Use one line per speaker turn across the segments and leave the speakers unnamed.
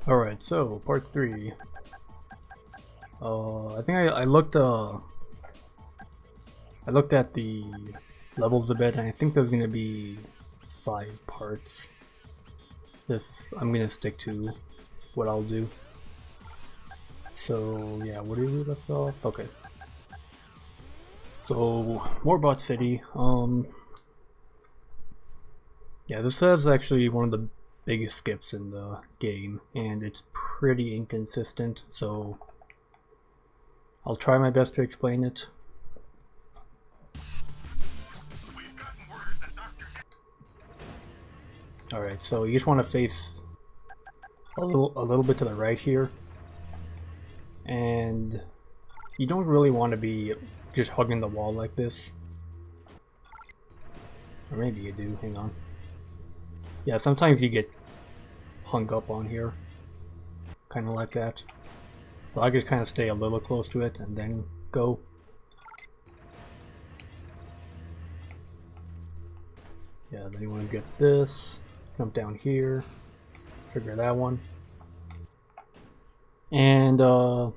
Alright, so part 3. I think I looked at the levels a bit, and I think there's gonna be 5 parts if I'm gonna stick to what I'll do. So yeah, what did we left off? Okay. So Morbot City. Yeah, this is actually one of the biggest skips in the game, and it's pretty inconsistent, so I'll try my best to explain it. Alright, so you just want to face a little bit to the right here, and you don't really want to be just hugging the wall like this. Or maybe you do, hang on. Yeah, sometimes you get hung up on here, kind of like that. So I just kind of stay a little close to it and then go. Yeah, then you want to get this, jump down here, trigger that one. And so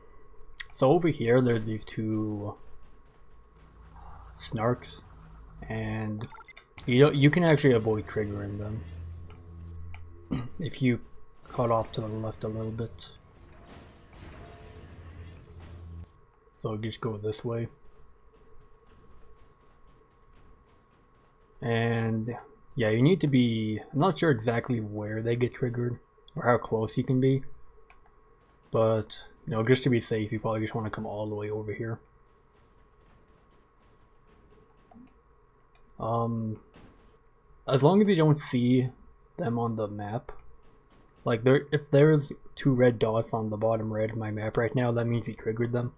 over here there's these 2 snarks, and you can actually avoid triggering them if you cut off to the left a little bit. So just go this way. And yeah, you need to be, I'm not sure exactly where they get triggered or how close you can be, but you know, just to be safe, you probably just want to come all the way over here. As long as you don't see them on the map, like if there's 2 red dots on the bottom right of my map right now, that means you triggered them.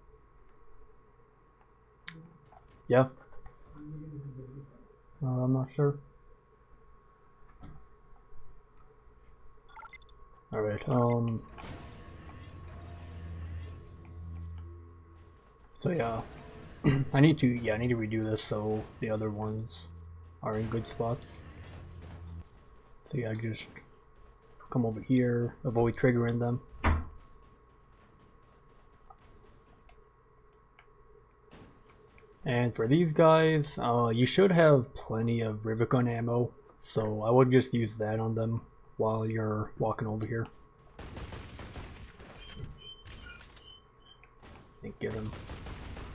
Yeah. I'm not sure. Alright, so yeah, I need to redo this so the other ones are in good spots. So yeah, just come over here, avoid triggering them. And for these guys, you should have plenty of Rivetgun ammo, so I would just use that on them while you're walking over here. Can't get him.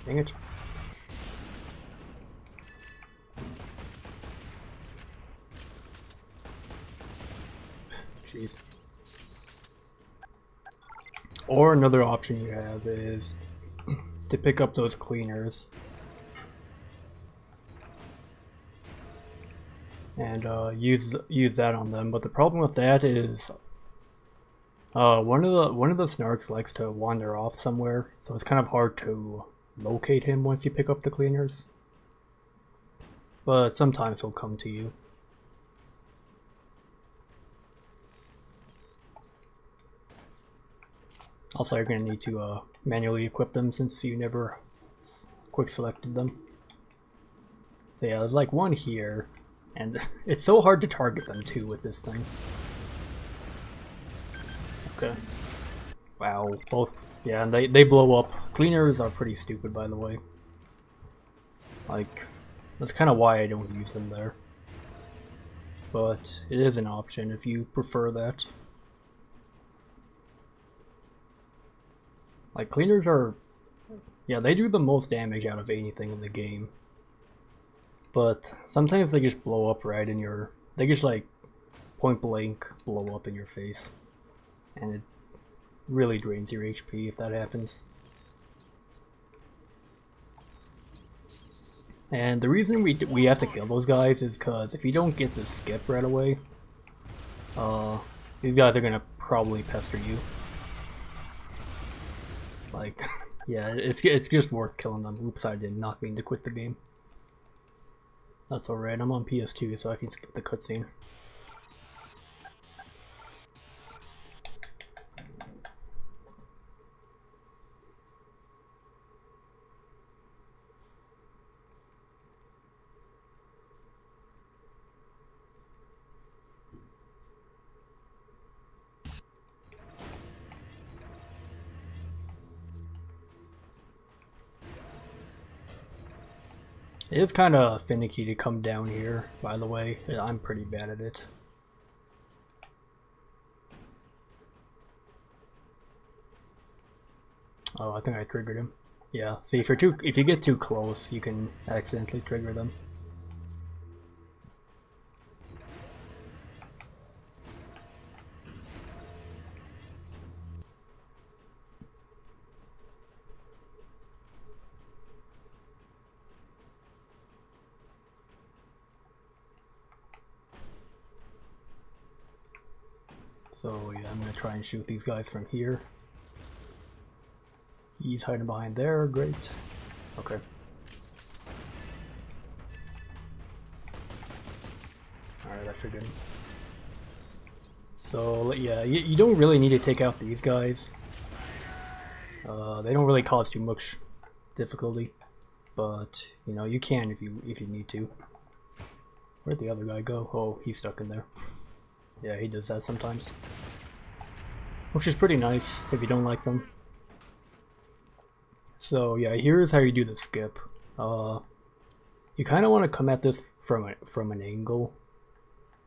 Dang it. Jeez. Or another option you have is to pick up those cleaners and use that on them. But the problem with that is one of the snarks likes to wander off somewhere, so it's kind of hard to locate him once you pick up the cleaners. But sometimes he'll come to you. Also, you're going to need to manually equip them since you never quick selected them. So yeah, there's like one here, and it's so hard to target them too with this thing. Okay. Wow, both. Yeah, and they blow up. Cleaners are pretty stupid, by the way. Like, that's kind of why I don't use them there. But it is an option if you prefer that. Like, cleaners are... yeah, they do the most damage out of anything in the game. But sometimes they just blow up right in your... they just, like, point blank blow up in your face. And it really drains your HP if that happens. And the reason we have to kill those guys is because if you don't get the skip right away, these guys are gonna probably pester you. Like, yeah, it's just worth killing them. Oops, I did not mean to quit the game. That's alright, I'm on PS2, so I can skip the cutscene. It's kind of finicky to come down here, by the way. I'm pretty bad at it. Oh, I think I triggered him. Yeah, see, if you get too close, you can accidentally trigger them. So yeah, I'm gonna try and shoot these guys from here. He's hiding behind there, great. Okay. Alright, that should get him. So yeah, you don't really need to take out these guys. They don't really cause too much difficulty, but you know, you can if you need to. Where'd the other guy go? Oh, he's stuck in there. Yeah, he does that sometimes. Which is pretty nice if you don't like them. So yeah, here's how you do the skip. You kind of want to come at this from an angle.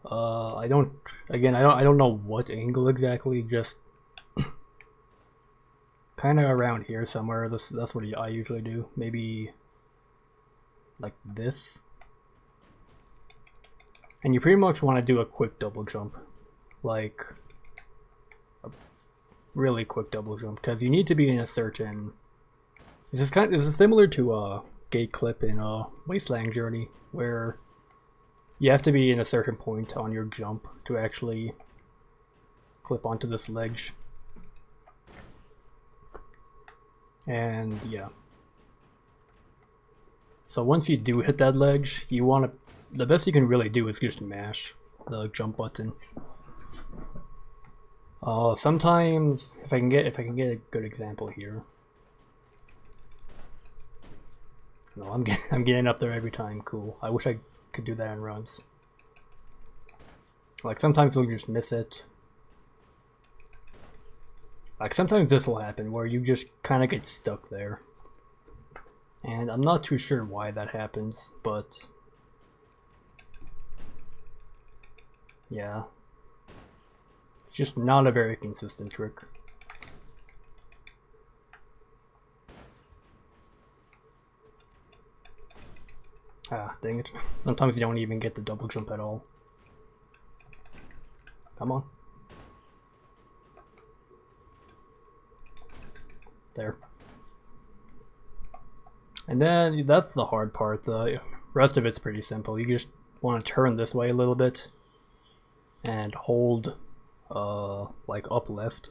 I don't know what angle exactly. Just kind of around here somewhere. That's what I usually do. Maybe like this. And you pretty much want to do a quick double jump, like a really quick double jump, because you need to be in a certain. This is similar to Gate Clip in Wasteland Journey, where you have to be in a certain point on your jump to actually clip onto this ledge. And yeah. So once you do hit that ledge, you want to. The best you can really do is just mash the jump button. Sometimes if I can get a good example here. No, I'm getting up there every time. Cool. I wish I could do that in runs. Like sometimes you'll just miss it. Like sometimes this will happen where you just kind of get stuck there. And I'm not too sure why that happens, but yeah. It's just not a very consistent trick. Ah, dang it. Sometimes you don't even get the double jump at all. Come on. There. And then that's the hard part. The rest of it's pretty simple. You just want to turn this way a little bit and hold like up left,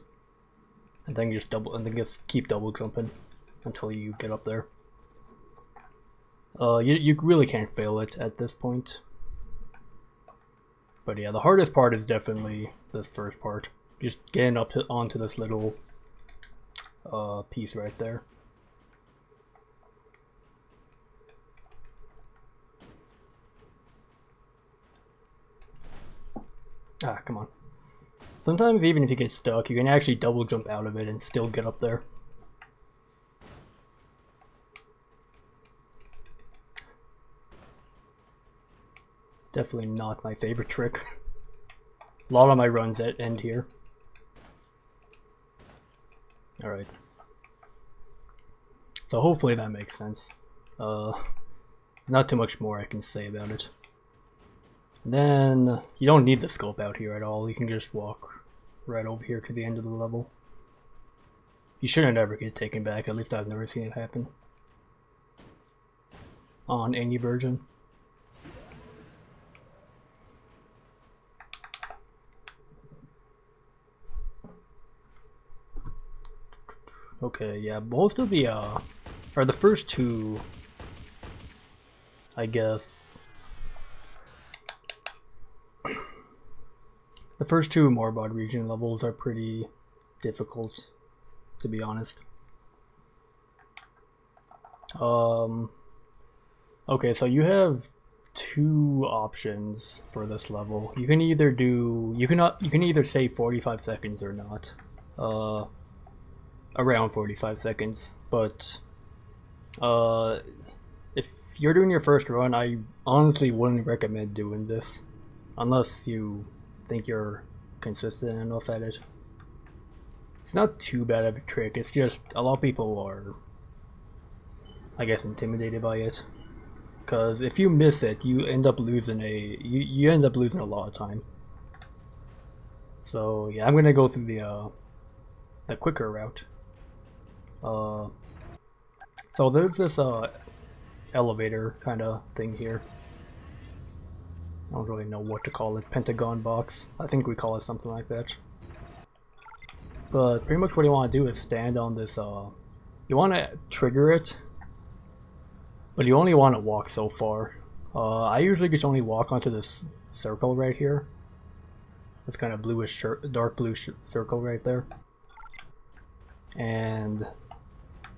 and then just keep double jumping until you get up there. You really can't fail it at this point. But yeah, the hardest part is definitely this first part. Just getting up onto this little piece right there. Ah, come on. Sometimes even if you get stuck, you can actually double jump out of it and still get up there. Definitely not my favorite trick. A lot of my runs end here. Alright. So hopefully that makes sense. Not too much more I can say about it. And then you don't need the scope out here at all. You can just walk right over here to the end of the level. You shouldn't ever get taken back. At least I've never seen it happen on any version. Okay, yeah, most of the or the first two, I guess. The first two Morbod region levels are pretty difficult, to be honest. Okay, so you have two options for this level. You can either say 45 seconds or not. Around 45 seconds, but if you're doing your first run, I honestly wouldn't recommend doing this unless you think you're consistent enough at it. It's not too bad of a trick, it's just a lot of people are, I guess, intimidated by it. Because if you miss it, you end up losing you end up losing a lot of time. So yeah, I'm gonna go through the quicker route. So there's this elevator kind of thing here. I don't really know what to call it. Pentagon box. I think we call it something like that. But pretty much what you want to do is stand on this. You want to trigger it, but you only want to walk so far. I usually just only walk onto this circle right here. This kind of bluish, dark blue circle right there. And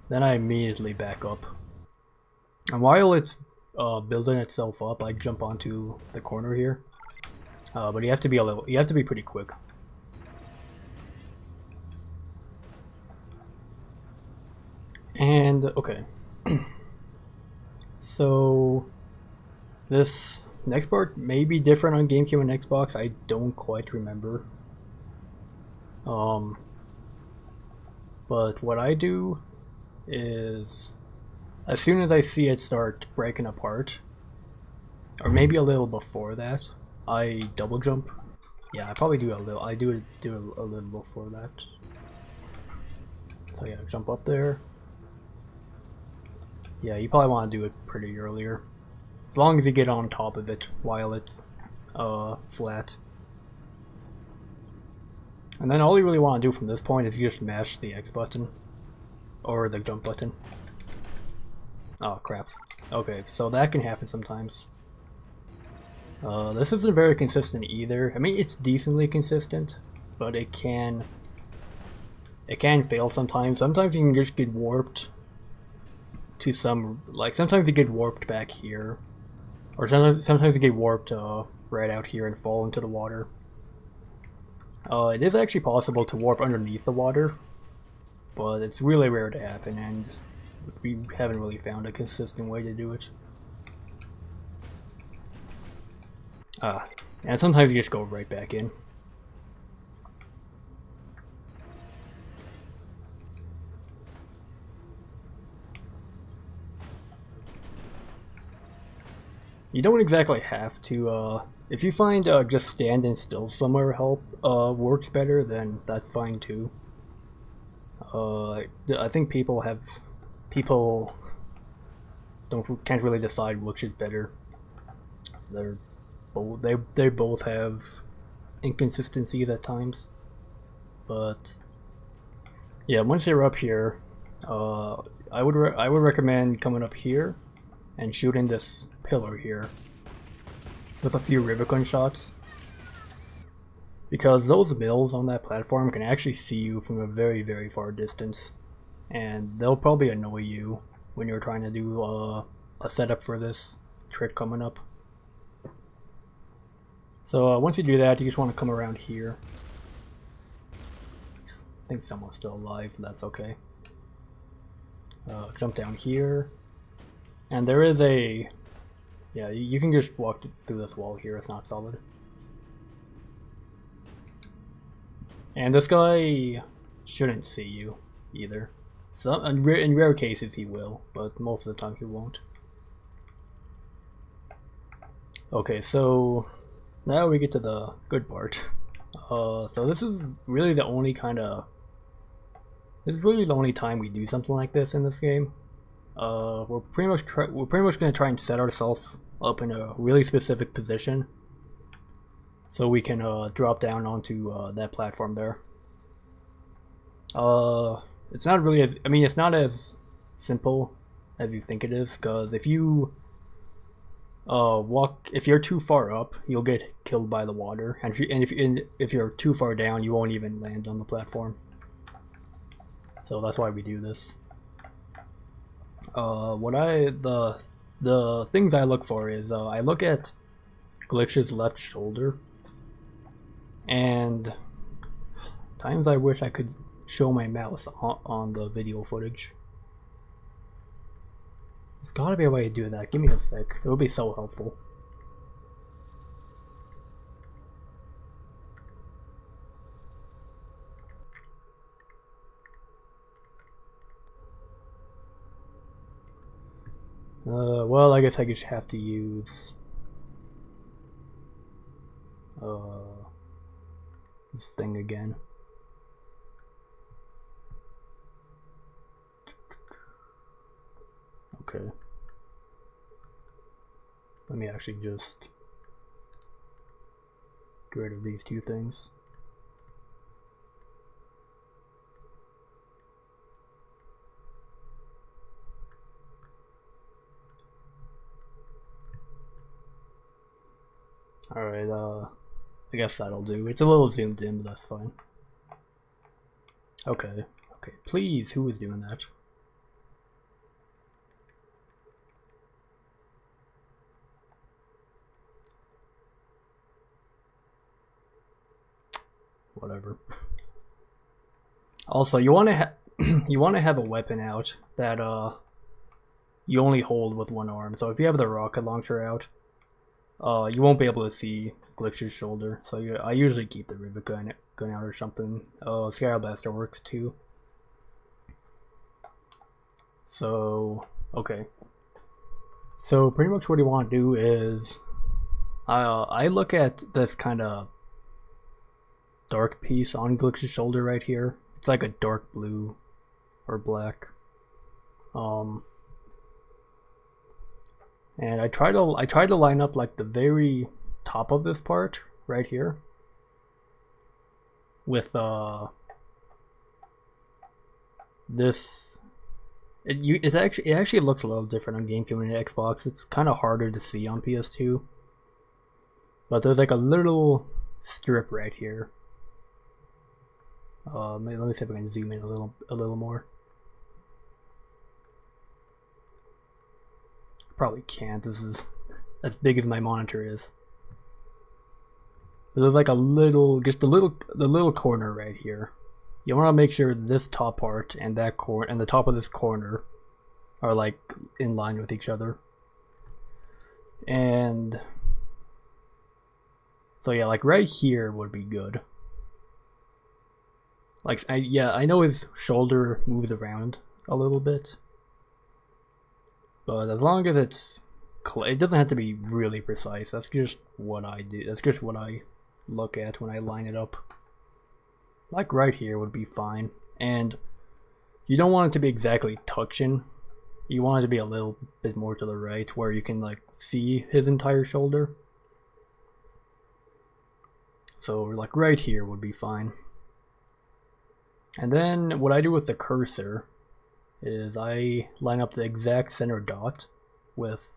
then I immediately back up. And while it's building itself up, I jump onto the corner here. But you have to be pretty quick. And okay. So this next part may be different on GameCube and Xbox. I don't quite remember. But what I do is, as soon as I see it start breaking apart, or maybe a little before that, I double jump. Yeah, I probably do a little. I do a little before that. So yeah, jump up there. Yeah, you probably want to do it pretty earlier, as long as you get on top of it while it's flat. And then all you really want to do from this point is you just mash the X button, or the jump button. Oh crap. Okay, so that can happen sometimes. This isn't very consistent either. I mean, it's decently consistent, but it can fail sometimes. Sometimes you can just get warped to sometimes you get warped back here, or sometimes you get warped right out here and fall into the water. It is actually possible to warp underneath the water, but it's really rare to happen, and we haven't really found a consistent way to do it. And sometimes you just go right back in. You don't exactly have to, if you find just standing still somewhere works better, then that's fine too. I think people can't really decide which is better. They both have inconsistencies at times, but yeah, once you're up here, I would recommend coming up here and shooting this pillar here with a few Rivet shots, because those mills on that platform can actually see you from a very, very far distance, and they'll probably annoy you when you're trying to do a setup for this trick coming up. So once you do that, you just want to come around here. I think someone's still alive, but that's okay. Jump down here, and there is a... Yeah, you can just walk through this wall here, it's not solid. And this guy shouldn't see you either. In rare cases he will, but most of the time he won't. Okay, so now we get to the good part. So this is really the only time we do something like this in this game. We're pretty much going to try and set ourselves up in a really specific position, so we can drop down onto that platform there. It's not really it's not as simple as you think it is, because if you if you're too far up, you'll get killed by the water, and if you're too far down, you won't even land on the platform. So that's why we do this. The things I look for is I look at Glitch's left shoulder, and times I wish I could show my mouse on the video footage. There's gotta be a way to do that. Give me a sec. It would be so helpful. Well, I guess I just have to use this thing again. Okay. Let me actually just get rid of these two things. Alright, I guess that'll do. It's a little zoomed in, but that's fine. Okay, okay, please, who is doing that? Whatever. Also, you want to you want to have a weapon out that you only hold with one arm. So if you have the rocket launcher out, you won't be able to see Glitch's shoulder. So I usually keep the rivet gun out or something. Scarab Blaster works too. So okay. So pretty much what you want to do is, I look at this kind of dark piece on Glitch's shoulder right here. It's like a dark blue or black. And I try to line up like the very top of this part right here with this. It actually looks a little different on GameCube and Xbox. It's kind of harder to see on PS2. But there's like a little strip right here. Let me see if I can zoom in a little more. Probably can't. This is as big as my monitor is. But there's like a little, just the little corner right here. You want to make sure this top part and that corner and the top of this corner are like in line with each other. And so yeah, like right here would be good. Like I know his shoulder moves around a little bit, but as long as it doesn't have to be really precise. That's just what I do. That's just what I look at when I line it up. Like right here would be fine, and you don't want it to be exactly touching. You want it to be a little bit more to the right where you can like see his entire shoulder. So like right here would be fine. And then what I do with the cursor is I line up the exact center dot with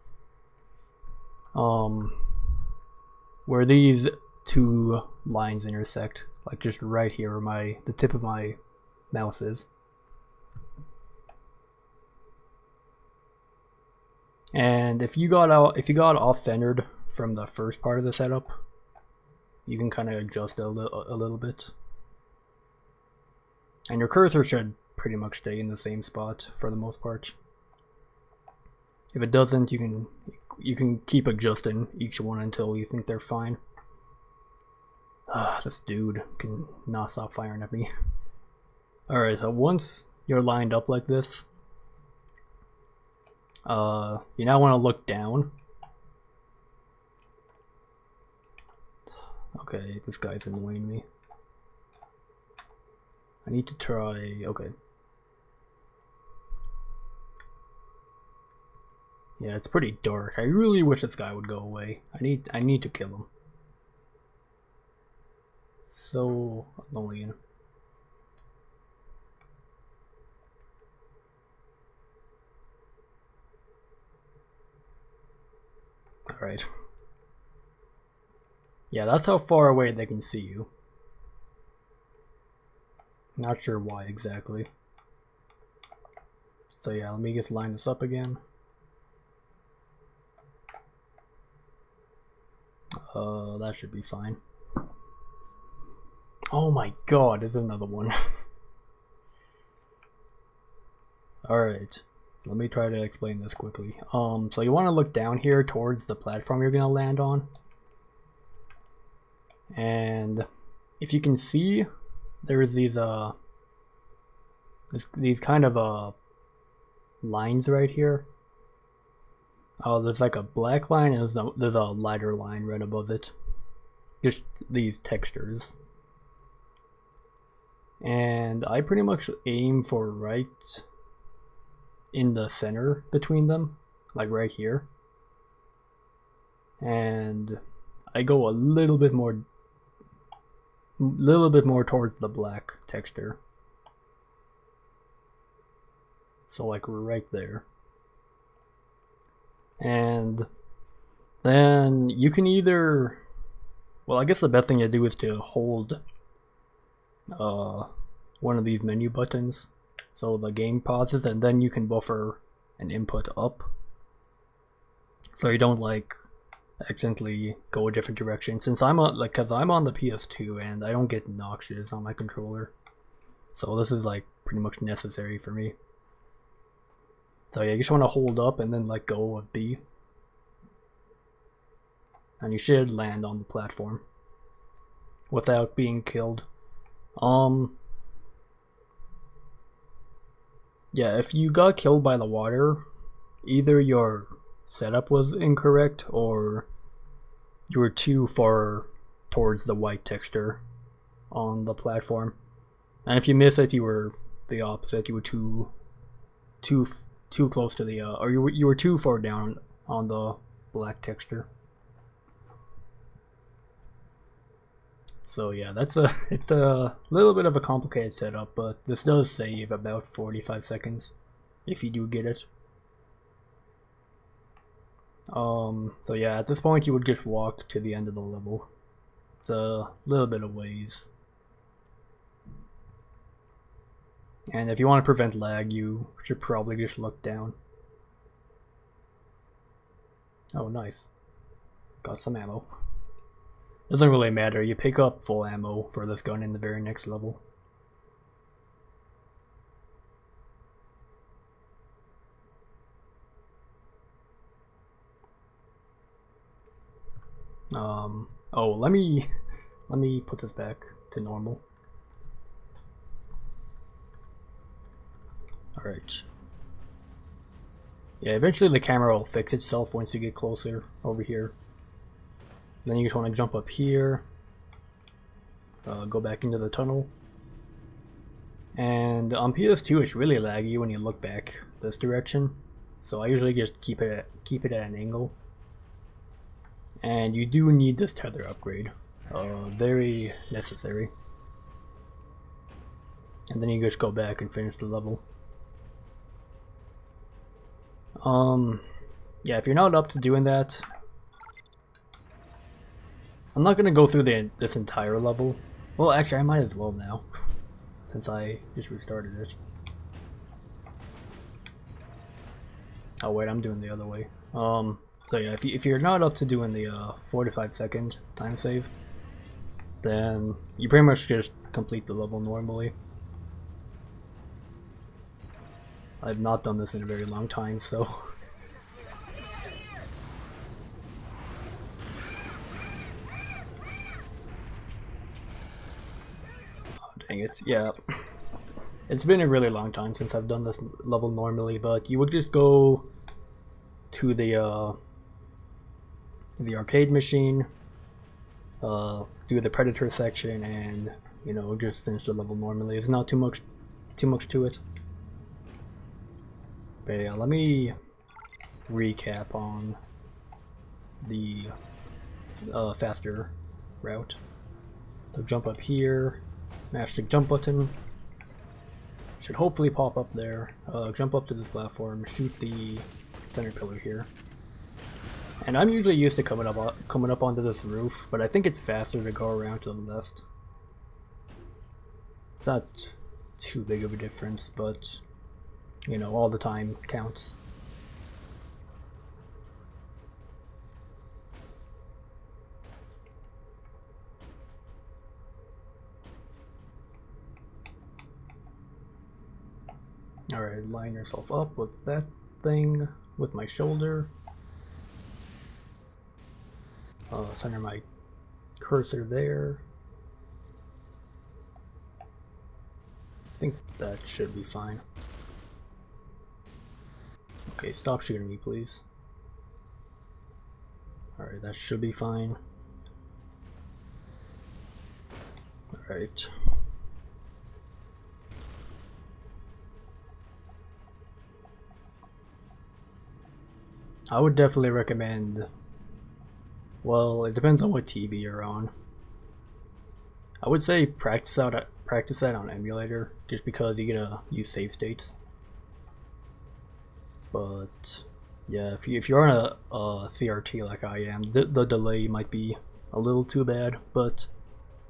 where these two lines intersect, like just right here where the tip of my mouse is. And if you got off centered from the first part of the setup, you can kind of adjust it a little bit. And your cursor should pretty much stay in the same spot for the most part. If it doesn't, you can keep adjusting each one until you think they're fine. This dude can not stop firing at me. Alright, so once you're lined up like this, you now want to look down. Okay, this guy's annoying me. I need to try, okay. Yeah, it's pretty dark. I really wish this guy would go away. I need to kill him. So annoying. Alright. Yeah, that's how far away they can see you. Not sure why exactly. So yeah, let me just line this up again. That should be fine. Oh my god, there's another one. Alright, let me try to explain this quickly. So you want to look down here towards the platform you're gonna land on, and if you can see, there's these kind of lines right here. Oh, there's like a black line and there's a lighter line right above it. Just these textures. And I pretty much aim for right in the center between them, like right here. And I go a little bit more towards the black texture. So like right there. And then you can either, well, I guess the best thing to do is to hold one of these menu buttons so the game pauses, and then you can buffer an input up so you don't like accidentally go a different direction. Since I'm on, like, cause I'm on the PS2 and I don't get noxious on my controller, so this is like pretty much necessary for me. So yeah, you just want to hold up and then let go of B, and you should land on the platform without being killed. Yeah, if you got killed by the water, either your setup was incorrect or you were too far towards the white texture on the platform. And if you miss it, you were the opposite. You were too close to the or you were too far down on the black texture. So yeah, it's a little bit of a complicated setup, but this does save about 45 seconds if you do get it. So yeah, at this point you would just walk to the end of the level. It's a little bit of ways. And if you want to prevent lag, you should probably just look down. Oh, nice. Got some ammo. Doesn't really matter, you pick up full ammo for this gun in the very next level. Oh, let me put this back to normal. Alright. Yeah, eventually the camera will fix itself once you get closer over here. Then you just want to jump up here, go back into the tunnel. And on PS2 it's really laggy when you look back this direction, so I usually just keep it at an angle. And you do need this tether upgrade, very necessary. And then you just go back and finish the level. Yeah, if you're not up to doing that, I'm not gonna go through this entire level. Well, actually, I might as well now, since I just restarted it. Oh wait, I'm doing the other way. So yeah, if you're not up to doing the 45 second time save, then you pretty much just complete the level normally. I've not done this in a very long time, so. Oh, dang it, yeah. It's been a really long time since I've done this level normally, but you would just go to the arcade machine, do the Predator section, and you know, just finish the level normally. It's not too much to it. But yeah, let me recap on the faster route. So jump up here, mash the jump button. Should hopefully pop up there. Jump up to this platform, shoot the center pillar here. And I'm usually used to coming up onto this roof, but I think it's faster to go around to the left. It's not too big of a difference, but you know, all the time counts. Alright, line yourself up with that thing, with my shoulder. Center my cursor there. I think that should be fine. Okay, stop shooting me, please. Alright, that should be fine. Alright. I would definitely recommend, well, it depends on what TV you're on. I would say practice that on emulator, just because you gotta use save states. But yeah, if you're on a CRT like I am, the delay might be a little too bad, but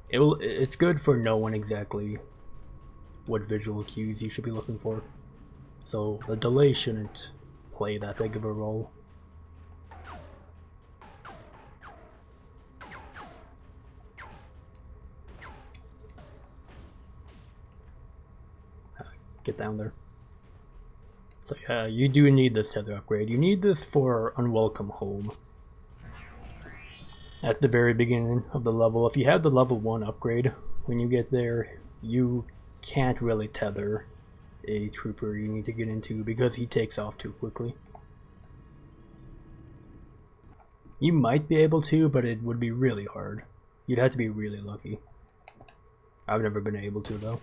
it's good for knowing exactly what visual cues you should be looking for. So the delay shouldn't play that big of a role. Get down there. So yeah, you do need this tether upgrade. You need this for Unwelcome Home. At the very beginning of the level, if you have the level 1 upgrade, when you get there, you can't really tether a trooper you need to get into because he takes off too quickly. You might be able to, but it would be really hard. You'd have to be really lucky. I've never been able to though.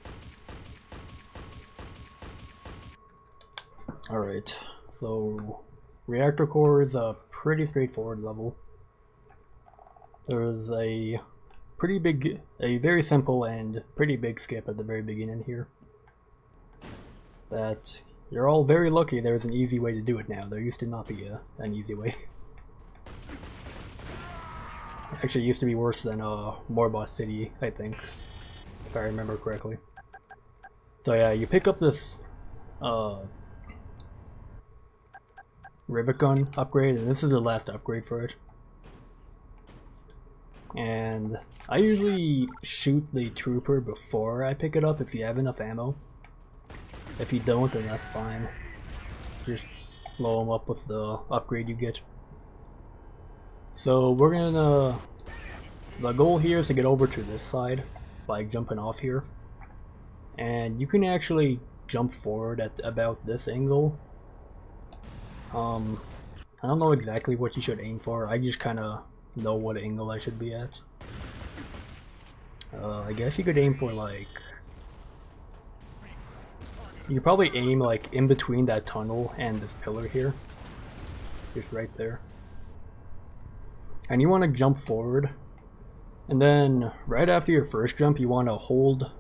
Alright, so Reactor Core is a pretty straightforward level. There's a very simple and pretty big skip at the very beginning here. That you're all very lucky there's an easy way to do it now. There used to not be an easy way. Actually, it used to be worse than Morbos City, I think, if I remember correctly. So yeah, you pick up this Rivet Gun upgrade, and this is the last upgrade for it. And I usually shoot the trooper before I pick it up if you have enough ammo. If you don't, then that's fine. Just blow them up with the upgrade you get. So we're gonna... the goal here is to get over to this side by jumping off here. And you can actually jump forward at about this angle. I don't know exactly what you should aim for. I just kind of know what angle I should be at. I guess you could aim for like... you could probably aim like in between that tunnel and this pillar here. Just right there. And you want to jump forward. And then right after your first jump you want to hold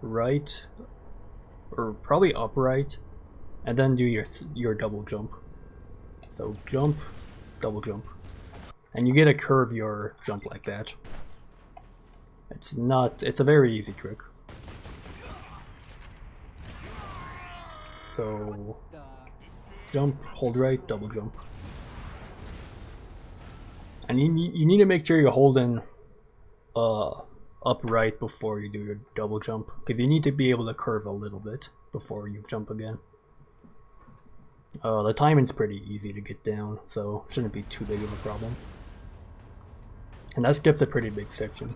right, or probably upright, and then do your double jump. So jump, double jump. And you get to curve your jump like that. It's a very easy trick. So jump, hold right, double jump. And you need to make sure you're holding upright before you do your double jump, because you need to be able to curve a little bit before you jump again. The timing's pretty easy to get down, so shouldn't be too big of a problem. And that skips a pretty big section.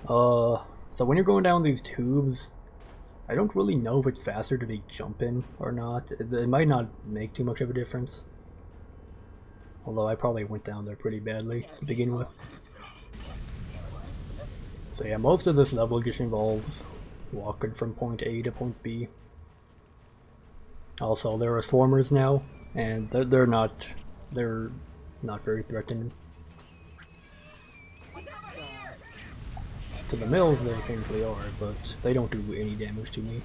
So when you're going down these tubes, I don't really know if it's faster to be jumping or not. It might not make too much of a difference. Although I probably went down there pretty badly to begin with. So yeah, most of this level just involves walking from point A to point B. Also, there are swarmers now, and they're not very threatening. To the mills they apparently are, but they don't do any damage to me.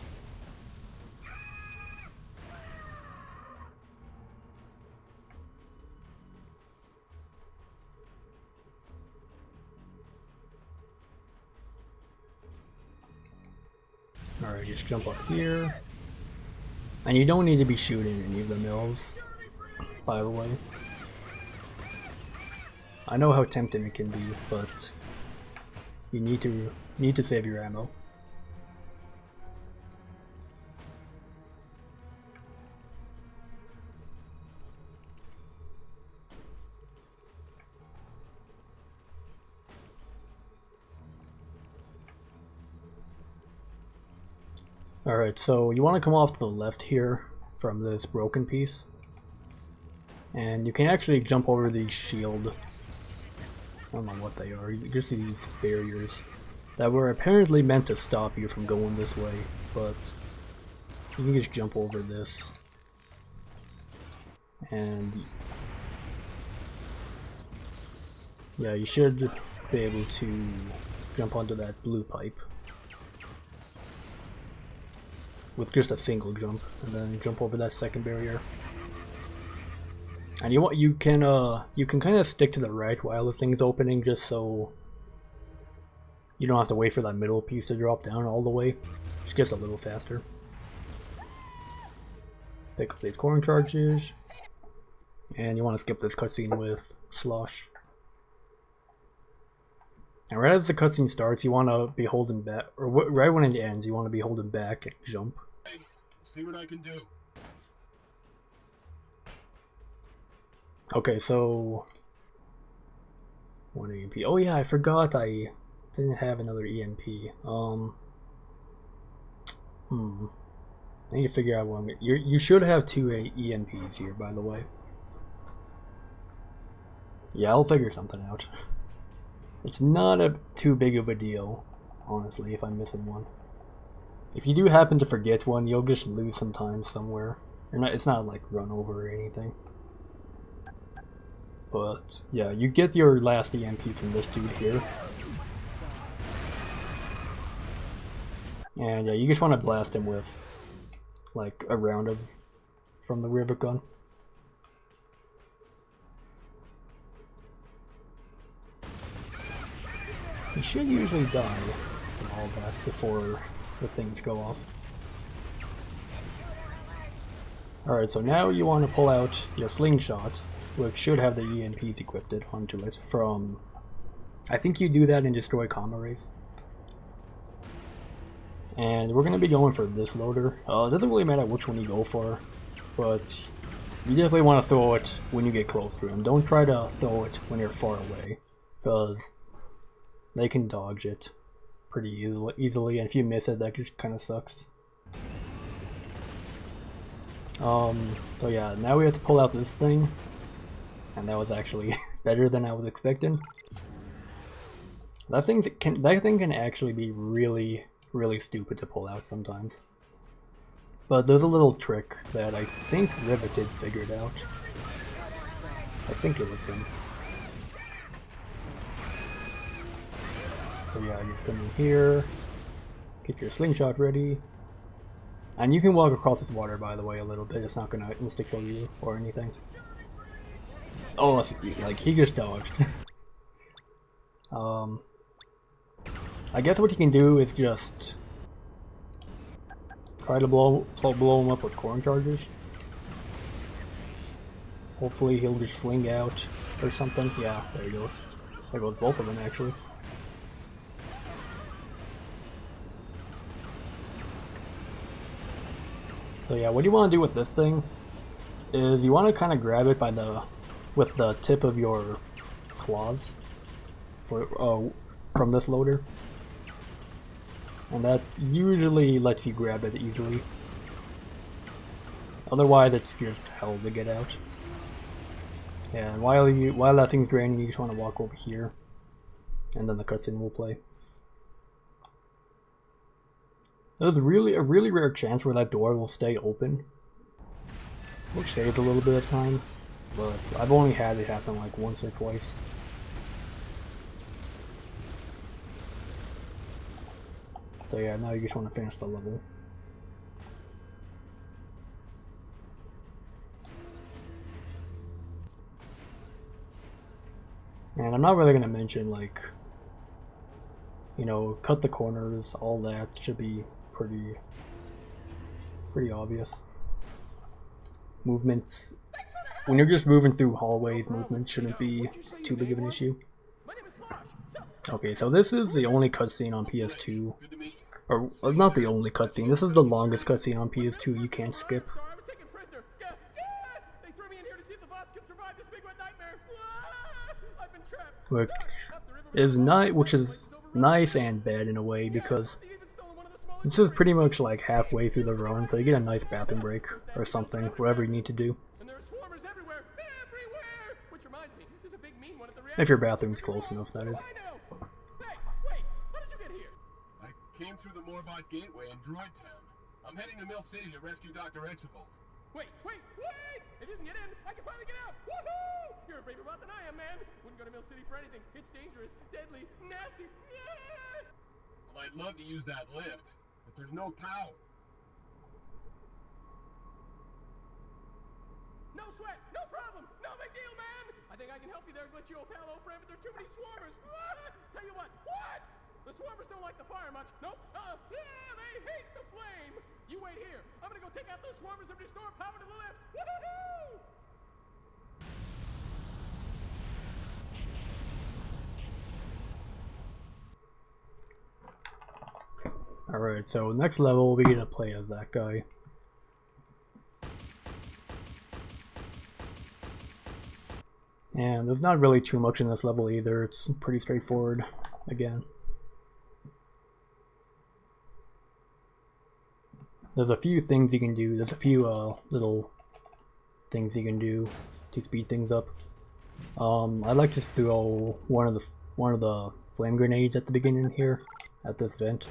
Alright, just jump up here. And you don't need to be shooting any of the mills, by the way. I know how tempting it can be, but you need to save your ammo. Alright, so you want to come off to the left here from this broken piece. And you can actually jump over these shield. I don't know what they are, just these barriers that were apparently meant to stop you from going this way, but you can just jump over this. And yeah, you should be able to jump onto that blue pipe with just a single jump, and then jump over that second barrier. And you can kind of stick to the right while the thing's opening, just so you don't have to wait for that middle piece to drop down all the way. Just gets a little faster. Pick up these corn charges, and you want to skip this cutscene with Slosh. And right as the cutscene starts, you want to be holding back, or right when it ends, you want to be holding back and jump.
See what I can do.
Okay, so 1 EMP. Oh yeah, I forgot I didn't have another EMP. I need to figure out what I'm. You should have 2 EMPs here, by the way. Yeah, I'll figure something out. It's not too big of a deal, honestly, if I'm missing one. If you do happen to forget one, you'll just lose some time somewhere. It's not like run over or anything. But yeah, you get your last EMP from this dude here. And yeah, you just want to blast him with like a round of from the rivet gun. You should usually die from all that before the things go off. Alright, so now you want to pull out your slingshot, which should have the EMPs equipped onto it from... I think you do that in Destroy Comma Race. And we're going to be going for this loader. It doesn't really matter which one you go for, but you definitely want to throw it when you get close to them. Don't try to throw it when you're far away, because they can dodge it pretty easily, and if you miss it, that just kind of sucks. So yeah, now we have to pull out this thing, and that was actually better than I was expecting. That thing can actually be really stupid to pull out sometimes. But there's a little trick that I think Riveted figured out. I think it was him. So yeah, you just come in here, get your slingshot ready, and you can walk across this water, by the way, a little bit. It's not gonna insta-kill you or anything. Oh, like he just dodged. I guess what you can do is just try to blow him up with corn charges. Hopefully he'll just fling out or something. Yeah, there he goes. There goes both of them actually. So yeah, what you want to do with this thing is you want to kind of grab it by with the tip of your claws from this loader, and that usually lets you grab it easily. Otherwise, it's just hell to get out. Yeah, and while that thing's draining, you just want to walk over here, and then the cutscene will play. There's a really rare chance where that door will stay open, which saves a little bit of time, but I've only had it happen like once or twice. So yeah, now you just want to finish the level. And I'm not really going to mention, like, you know, cut the corners, all that should be pretty obvious. Movements, when you're just moving through hallways, movement shouldn't be too big of an issue. Okay, so this is the only cutscene on PS2, or not the only cutscene, this is the longest cutscene on PS2 you can't skip. Which is nice and bad in a way, because This is pretty much like halfway through the run, so you get a nice bathroom break or something, whatever you need to do.
And there are swarmers everywhere, everywhere! Which reminds me, there's a big mean one at the reactor.
If your bathroom's close enough, that is.
I know. Hey, wait, how did you get here?
I came through the Morbot Gateway in Droid Town. I'm heading to Mill City to rescue Dr. Exavolt.
Wait! If you can get in, I can finally get out! Woohoo! You're a braver bot than I am, man! Wouldn't go to Mill City for anything. It's dangerous, deadly, nasty. Yeah!
Well, I'd love to use that lift, but there's no power.
No sweat, no problem, no big deal, man! I think I can help you there, glitchy old pal, old friend, but there are too many swarmers. Tell you what, The swarmers don't like the fire much. Nope, yeah, they hate the flame! You wait here. I'm gonna go take out those swarmers and restore power to the lift. Woohoo!
Alright, so next level we get to play as that guy. And there's not really too much in this level either, it's pretty straightforward again. There's a few things you can do, there's a few little things you can do to speed things up. I like to throw one of the flame grenades at the beginning here, at this vent.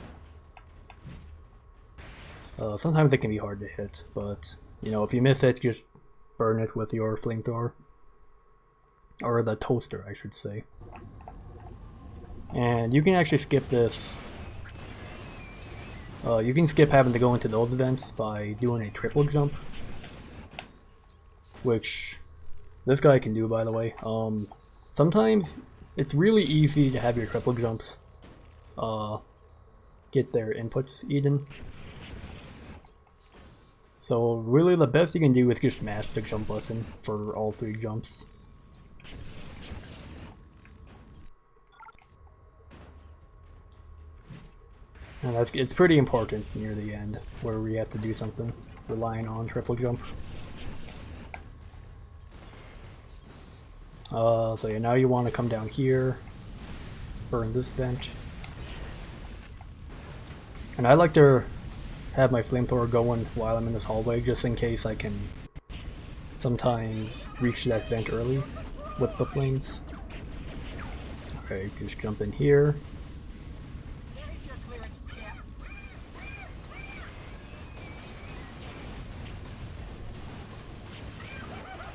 Sometimes it can be hard to hit, but you know, if you miss it, just burn it with your flamethrower. Or the toaster, I should say. And you can actually skip this. You can skip having to go into those vents by doing a triple jump. Which this guy can do, by the way. Sometimes it's really easy to have your triple jumps get their inputs eaten. So really the best you can do is just mash the jump button for all 3 jumps. And it's pretty important near the end where we have to do something relying on triple jump. So yeah, now you want to come down here, burn this vent. And I like to have my flamethrower going while I'm in this hallway, just in case I can sometimes reach that vent early with the flames. Okay, just jump in here.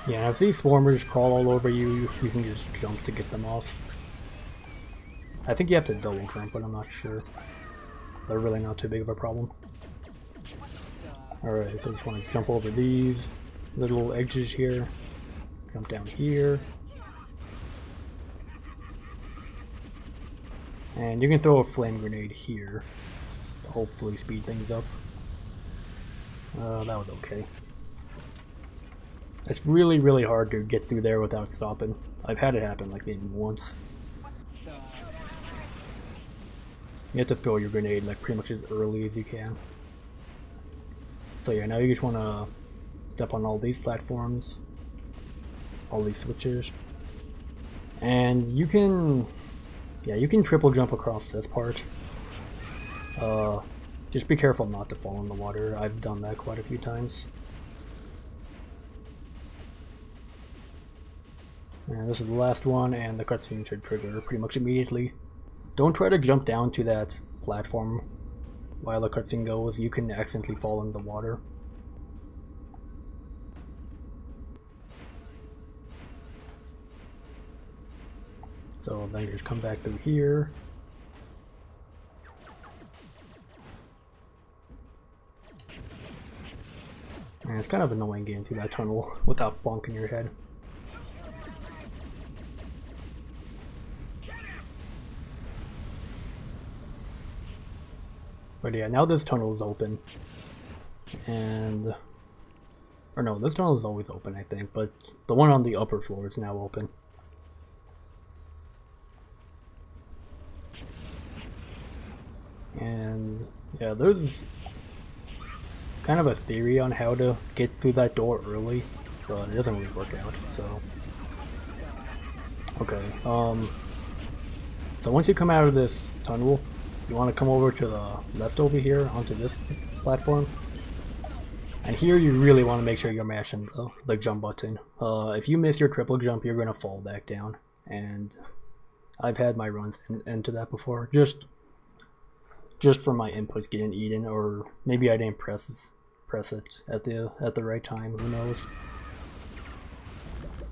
Yeah, if these swarmers crawl all over you, you can just jump to get them off. I think you have to double jump, but I'm not sure. They're really not too big of a problem. Alright, so just want to jump over these little edges here. Jump down here. And you can throw a flame grenade here to hopefully speed things up. That was okay. It's really, really hard to get through there without stopping. I've had it happen like maybe once. You have to throw your grenade like pretty much as early as you can. So yeah, now you just want to step on all these platforms, all these switches, and you can, yeah, you can triple jump across this part. Just be careful not to fall in the water. I've done that quite a few times. And this is the last one, and the cutscene should trigger pretty much immediately. Don't try to jump down to that platform while the cutscene goes. You can accidentally fall in the water. So then just come back through here. And it's kind of annoying getting through that tunnel without bonking your head. But yeah, now this tunnel is open. And... or no, this tunnel is always open, I think, but the one on the upper floor is now open. And yeah, there's kind of a theory on how to get through that door early, but it doesn't really work out, so... okay, so once you come out of this tunnel, you want to come over to the left over here onto this platform. And here you really want to make sure you're mashing the jump button. If you miss your triple jump, you're going to fall back down. And I've had my runs into that before. Just for my inputs getting eaten, or maybe I didn't press it at the right time, who knows.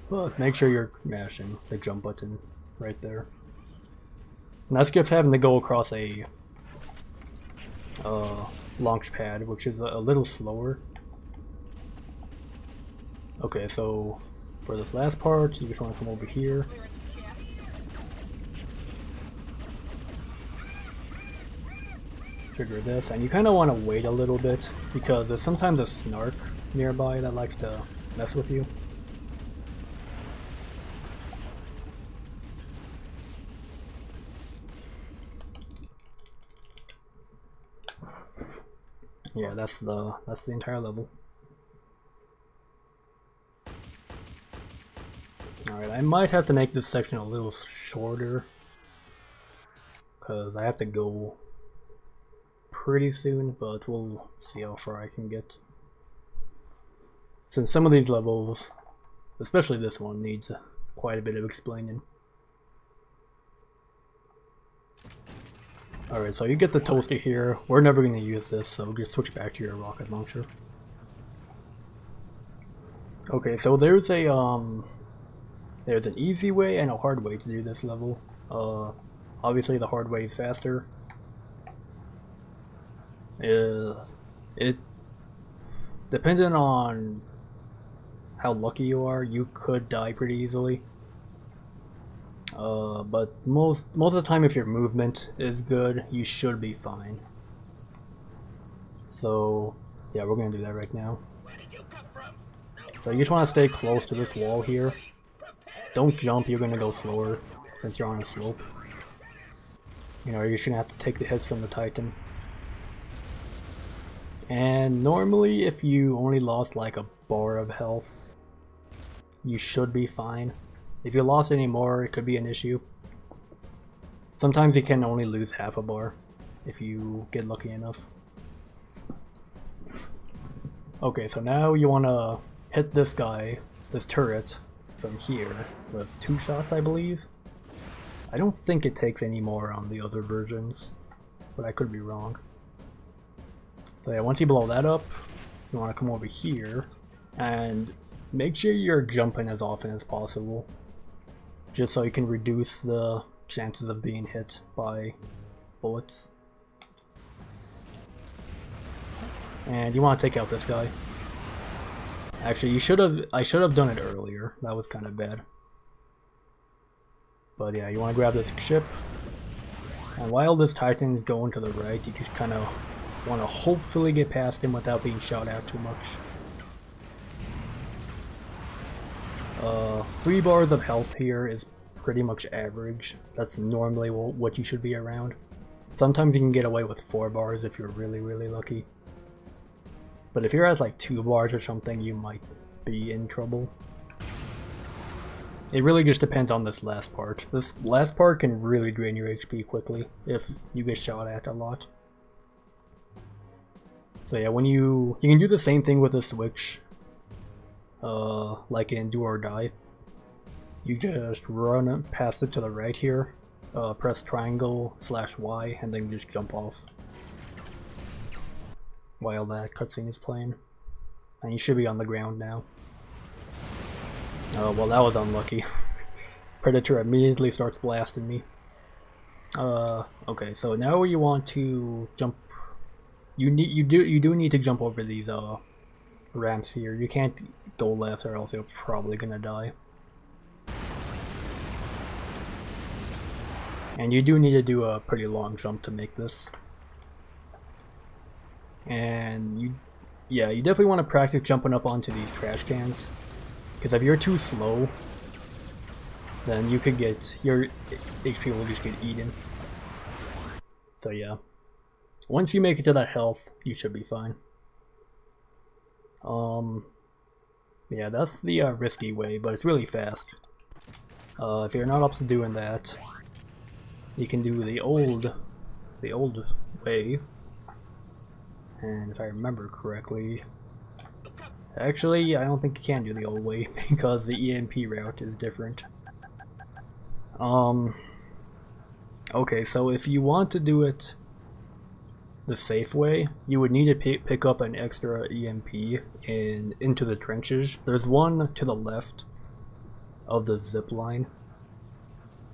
But make sure you're mashing the jump button right there. And that skips having to go across a launch pad, which is a little slower. Okay, so for this last part, you just want to come over here. Trigger this, and you kind of want to wait a little bit because there's sometimes a snark nearby that likes to mess with you. Yeah, that's the entire level. Alright, I might have to make this section a little shorter because I have to go pretty soon, but we'll see how far I can get. Since some of these levels, especially this one, needs quite a bit of explaining. Alright, so you get the toaster here. We're never going to use this, so just switch back to your rocket launcher. Okay, so there's an easy way and a hard way to do this level. Obviously the hard way is faster. It depending on how lucky you are, you could die pretty easily. But most of the time, if your movement is good, you should be fine. So yeah, we're gonna do that right now. So you just want to stay close to this wall here. Don't jump, you're gonna go slower since you're on a slope. You know, you're just gonna have to take the hits from the Titan. And normally, if you only lost like a bar of health, you should be fine. If you lost any more, it could be an issue. Sometimes you can only lose half a bar if you get lucky enough. Okay, so now you want to hit this guy, this turret, from here with 2 shots, I believe. I don't think it takes any more on the other versions, but I could be wrong. So yeah, once you blow that up, you want to come over here and make sure you're jumping as often as possible, just so you can reduce the chances of being hit by bullets. And you want to take out this guy. Actually, I should have done it earlier. That was kind of bad. But yeah, you want to grab this ship. And while this Titan is going to the right, you just kind of want to hopefully get past him without being shot at too much. 3 bars of health here is pretty much average. That's normally what you should be around. Sometimes you can get away with 4 bars if you're really, really lucky. But if you're at like 2 bars or something, you might be in trouble. It really just depends on this last part. This last part can really drain your HP quickly if you get shot at a lot. So yeah, when you can do the same thing with the switch, like in Do or Die. You just run past it to the right here, press triangle/Y, and then just jump off while that cutscene is playing. And you should be on the ground now. Oh, well, that was unlucky. Predator immediately starts blasting me. Okay, so now you want to jump. You do need to jump over these ramps here. You can't go left or else you're probably gonna die. And you do need to do a pretty long jump to make this. And you definitely want to practice jumping up onto these trash cans, because if you're too slow, then you could get, your HP will just get eaten. So yeah, once you make it to that health, you should be fine. Yeah, that's the risky way, but it's really fast. If you're not up to doing that, you can do the old the old way. And if I remember correctly, actually, I don't think you can do the old way because the EMP route is different. Okay, so if you want to do it the safe way, you would need to pick up an extra EMP into the trenches. There's one to the left of the zip line.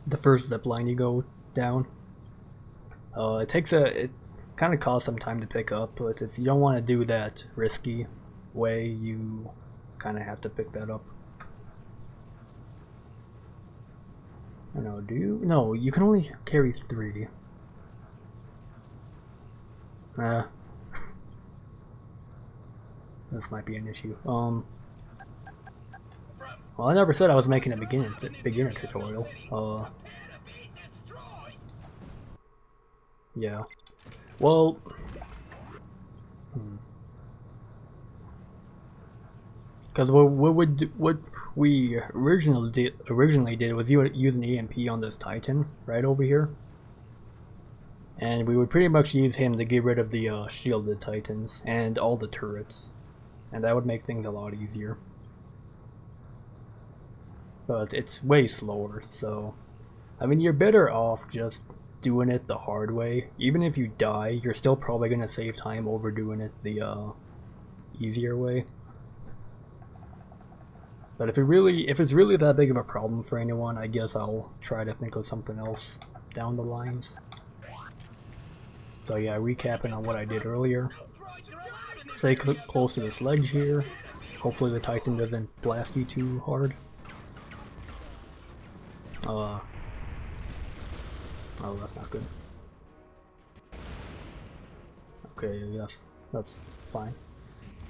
The first zip line you go down. It kind of costs some time to pick up, but if you don't want to do that risky way, you kind of have to pick that up. No, do you? No, you can only carry 3. This might be an issue. Well, I never said I was making a beginner tutorial. Yeah. Well, because what we originally did was use an EMP on this Titan right over here, and we would pretty much use him to get rid of the shielded Titans and all the turrets, and that would make things a lot easier. But it's way slower, so I mean, you're better off just doing it the hard way. Even if you die, you're still probably gonna save time over doing it the easier way. But if it's really that big of a problem for anyone, I guess I'll try to think of something else down the lines. So yeah, recapping on what I did earlier. Stay close to this ledge here. Hopefully the Titan doesn't blast you too hard. Oh, that's not good. Okay, yes, that's fine.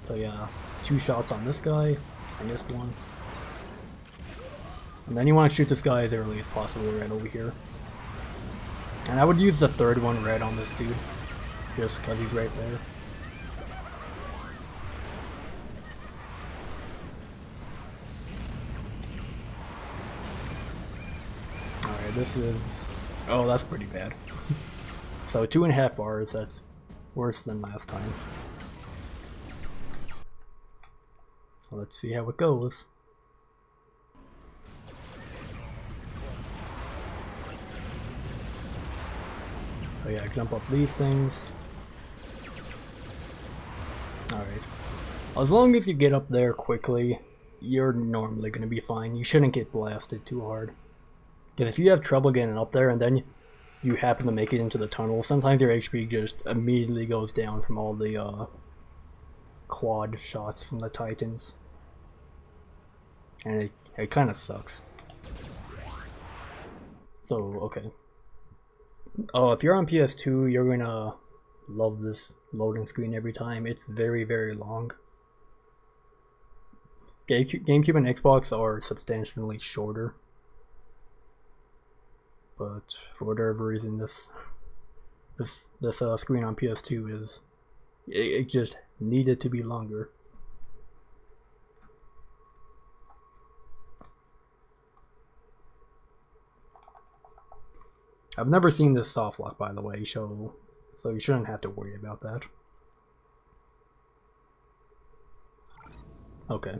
So yeah, 2 shots on this guy. I missed one. And then you want to shoot this guy as early as possible right over here. And I would use the 3rd one right on this dude, just because he's right there. Alright, this is... oh, that's pretty bad. So 2.5 bars, that's worse than last time. So let's see how it goes. So yeah, jump up these things. Alright. As long as you get up there quickly, you're normally going to be fine. You shouldn't get blasted too hard. Because if you have trouble getting up there and then you happen to make it into the tunnel, sometimes your HP just immediately goes down from all the quad shots from the Titans. And it kind of sucks. So, okay. Oh, if you're on PS2, you're gonna love this loading screen every time. It's very, very long. GameCube and Xbox are substantially shorter. But for whatever reason, this screen on PS2 is... it just needed to be longer. I've never seen this soft lock, by the way, so you shouldn't have to worry about that. Okay.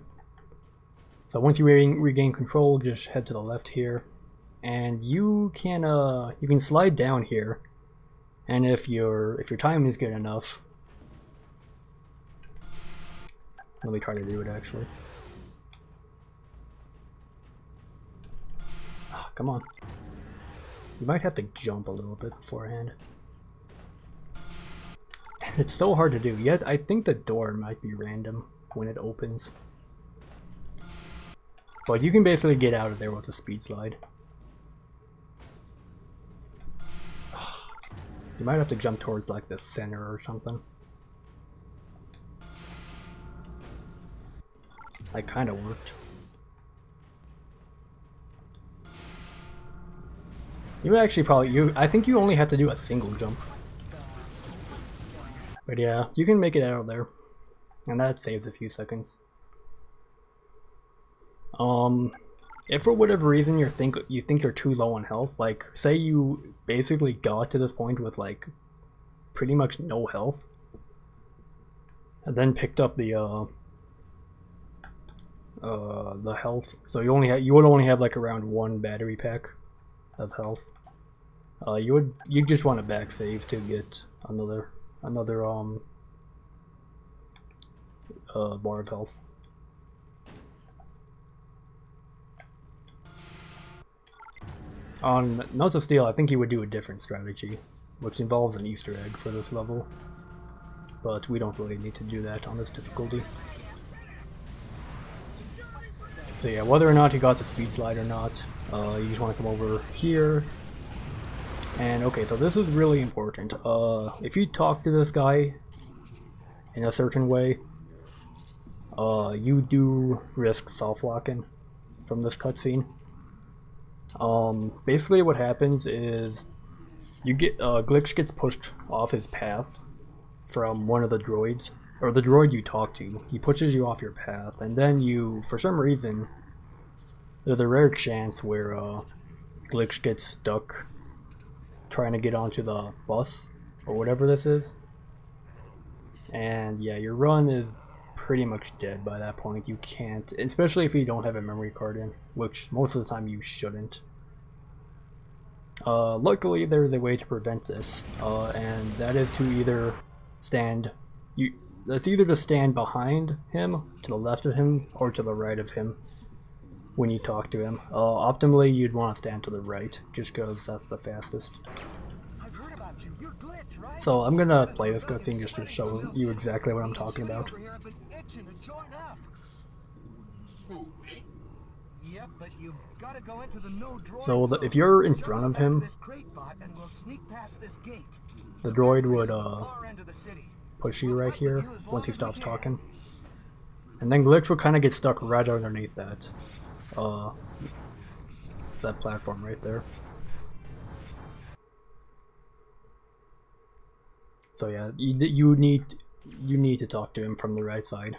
So once you regain control, just head to the left here, and you can slide down here, and if your time is good enough, let me try to do it actually. Ah, come on. You might have to jump a little bit beforehand. It's so hard to do. Yet I think the door might be random when it opens. But you can basically get out of there with a speed slide. You might have to jump towards like the center or something. That kind of worked. You actually I think you only have to do a single jump. But yeah, you can make it out of there. And that saves a few seconds. If for whatever reason you think you're too low on health, like say you basically got to this point with like pretty much no health. And then picked up the health. So you would only have like around 1 battery pack of health. You just want to back save to get another bar of health. On Nuts of Steel, I think he would do a different strategy, which involves an Easter egg for this level. But we don't really need to do that on this difficulty. So yeah, whether or not he got the speed slide or not, you just want to come over here. And okay, so this is really important. If you talk to this guy in a certain way, you do risk soft locking from this cutscene. Basically what happens is you get Glitch gets pushed off his path from one of the droids, or the droid you talk to. He pushes you off your path, and then you, for some reason, there's a rare chance where Glitch gets stuck trying to get onto the bus or whatever this is, and yeah, your run is pretty much dead by that point. You can't, especially if you don't have a memory card in, which most of the time you shouldn't. Luckily there's a way to prevent this, and that is to either stand to stand behind him, to the left of him, or to the right of him when you talk to him. Optimally you'd want to stand to the right, just because that's the fastest.
I've heard about you. You're Glitch, right?
So I'm gonna play this cutscene just to show you exactly what I'm talking about.
I've been itching to join up.
Who, me?
Yep, but you gotta go into the no droid
So
zone.
if you're in
Show
front
up
of
at
him,
this crate bot and we'll sneak past this gate.
the droid would
Far end of the city.
push you right here once he stops talking. And then Glitch will kind of get stuck right underneath that that platform right there. So yeah, you need to talk to him from the right side.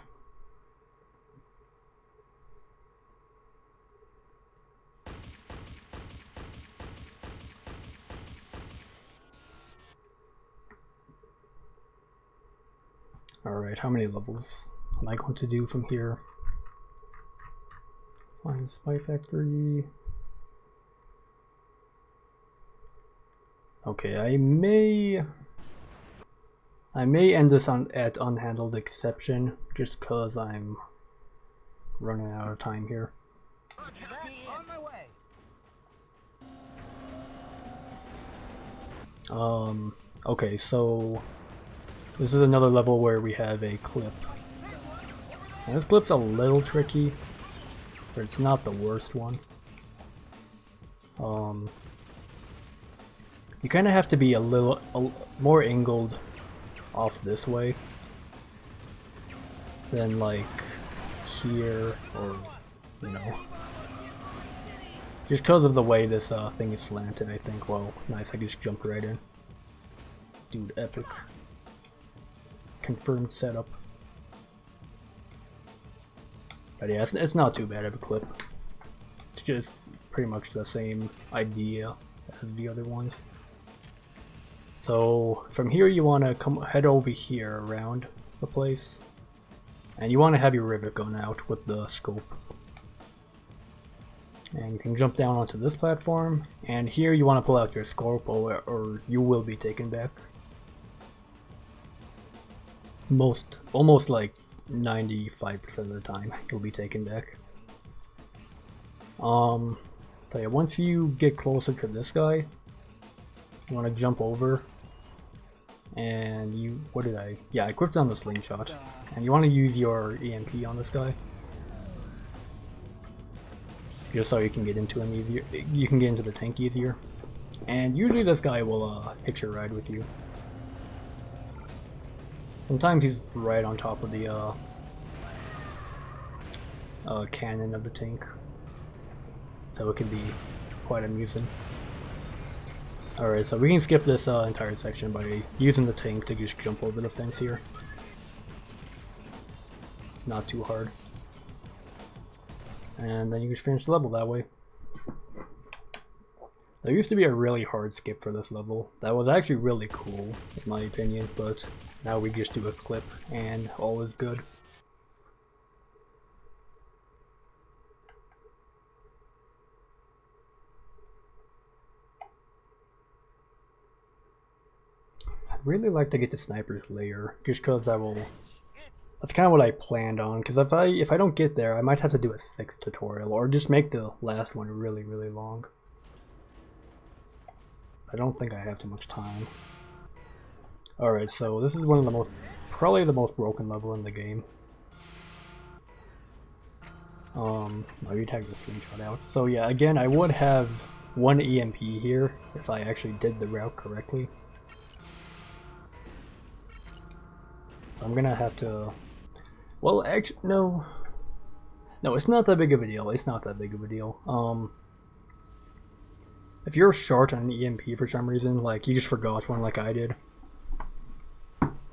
Alright, how many levels am I going to do from here? Find Spy Factory. Okay, I may end this at Unhandled Exception, just cause I'm running out of time here.
On my way.
Okay, so this is another level where we have a clip. And this clip's a little tricky, but it's not the worst one. You kind of have to be a little more angled off this way than like here, or you know, just because of the way this thing is slanted. I think. Well, nice. I just jumped right in. Dude, epic. Confirmed setup. But yeah, it's not too bad of a clip. It's just pretty much the same idea as the other ones. So from here you want to head over here around the place, and you want to have your rivet gun out with the scope. And you can jump down onto this platform, and here you want to pull out your scope, or you will be taken back. Almost like 95% of the time you'll be taken back. So yeah, once you get closer to this guy, you want to jump over, and I equipped on the slingshot, and you want to use your EMP on this guy, just so you can get into him easier. You can get into the tank easier, and usually this guy will hitch a ride with you. Sometimes he's right on top of the cannon of the tank, so it can be quite amusing. Alright, so we can skip this entire section by using the tank to just jump over the fence here. It's not too hard. And then you just finish the level that way. There used to be a really hard skip for this level. That was actually really cool, in my opinion, but now we just do a clip and all is good. I'd really like to get the sniper's lair, just because that's kind of what I planned on, because if I don't get there, I might have to do a 6th tutorial, or just make the last one really, really long. I don't think I have too much time. Alright, so this is one of the probably the most broken level in the game. Oh, you tagged the screenshot out. So yeah, again, I would have one EMP here if I actually did the route correctly. So I'm gonna have to... Well, actually, no. No, it's not that big of a deal. It's not that big of a deal. If you're short on an EMP for some reason, like you just forgot one like I did.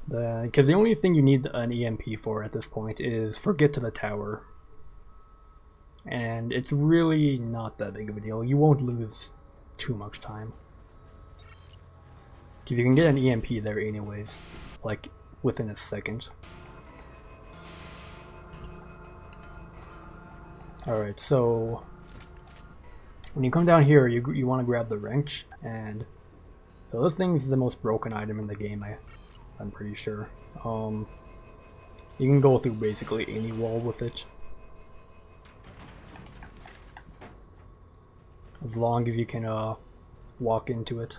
Because the only thing you need an EMP for at this point is for get to the tower. And it's really not that big of a deal. You won't lose too much time. Because you can get an EMP there anyways, like within a second. Alright, so when you come down here, you want to grab the wrench, and so this thing's the most broken item in the game, I'm pretty sure. You can go through basically any wall with it, as long as you can walk into it.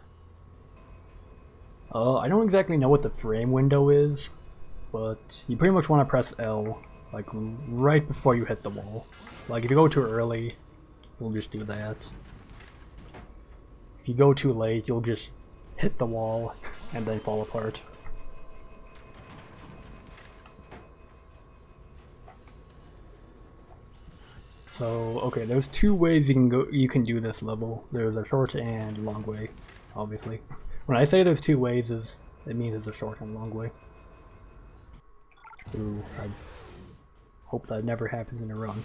I don't exactly know what the frame window is, but you pretty much want to press L like right before you hit the wall. Like if you go too early, you'll just do that. If you go too late, you'll just hit the wall and then fall apart. So, okay, there's two ways you can do this level. There's a short and long way, obviously. When I say there's two ways, it means it's a short and long way. Ooh, I hope that never happens in a run.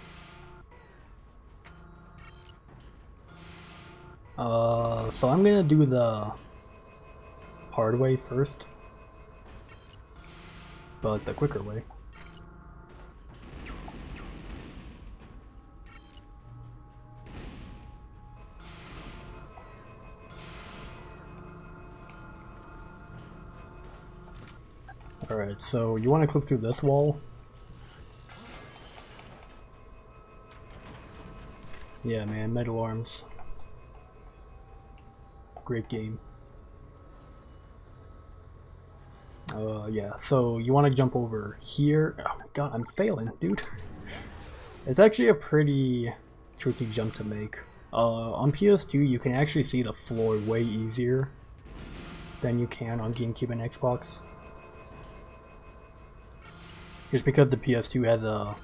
So I'm gonna do the hard way first, but the quicker way. Alright, so you want to clip through this wall. Yeah, man, Metal Arms. Great game. Yeah, so you want to jump over here. Oh my god, I'm failing, dude. It's actually a pretty tricky jump to make. On PS2, you can actually see the floor way easier than you can on GameCube and Xbox. Just because the PS2 has a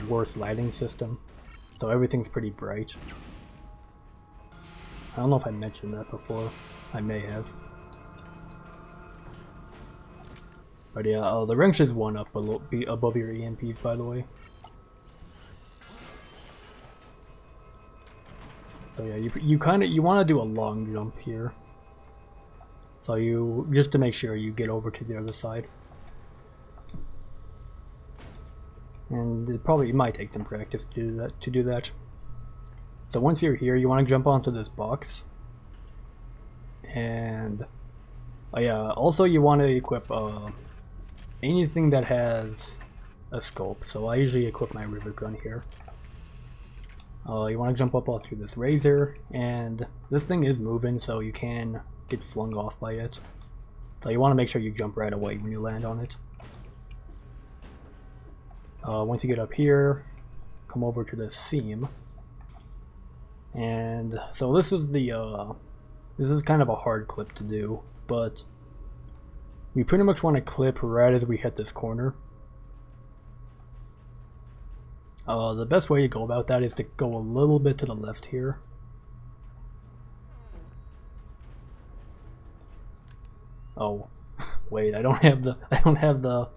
worse lighting system, so everything's pretty bright. I don't know if I mentioned that before. I may have. But yeah, the wrench is one up above your EMPs, by the way. So yeah, you want to do a long jump here. So just to make sure you get over to the other side. And it might take some practice to do that. So once you're here, you want to jump onto this box. And yeah, also you want to equip anything that has a scope. So I usually equip my rivet gun here. You want to jump up through this razor, and this thing is moving, so you can get flung off by it. So you want to make sure you jump right away when you land on it. Once you get up here, come over to this seam. And so this is kind of a hard clip to do, but we pretty much want to clip right as we hit this corner. The best way to go about that is to go a little bit to the left here. Oh, wait, I don't have the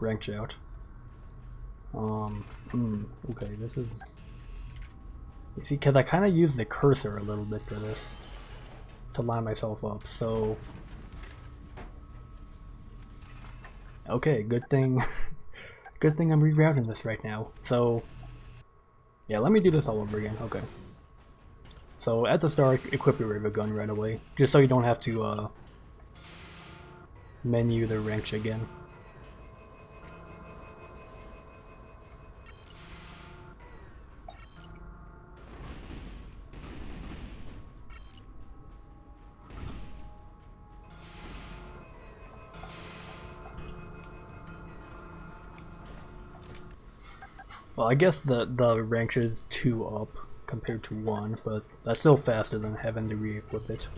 wrench out. Okay, this is... You see, because I kind of use the cursor a little bit for this to line myself up, so... Okay, good thing... good thing I'm rerouting this right now. So... yeah, let me do this all over again. Okay. So, at the start, equip your Rivet Gun right away, just so you don't have to, menu the wrench again. Well, I guess the wrench is 2 up compared to 1, but that's still faster than having to re-equip it.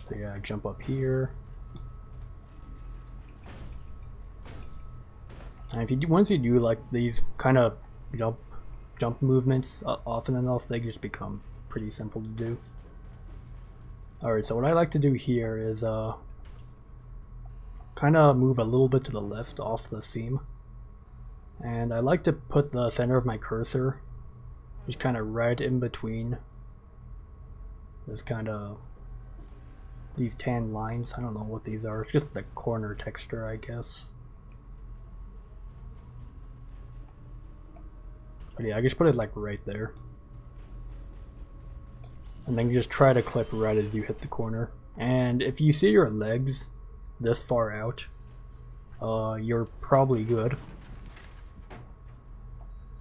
So yeah, jump up here. And if you do, once you do like these kind of jump movements often enough, they just become pretty simple to do. Alright, so what I like to do here is kind of move a little bit to the left off the seam. And I like to put the center of my cursor just kind of right in between this kind of these tan lines. I don't know what these are. It's just the corner texture, I guess. But yeah, I just put it like right there. And then you just try to clip right as you hit the corner. And if you see your legs this far out, you're probably good.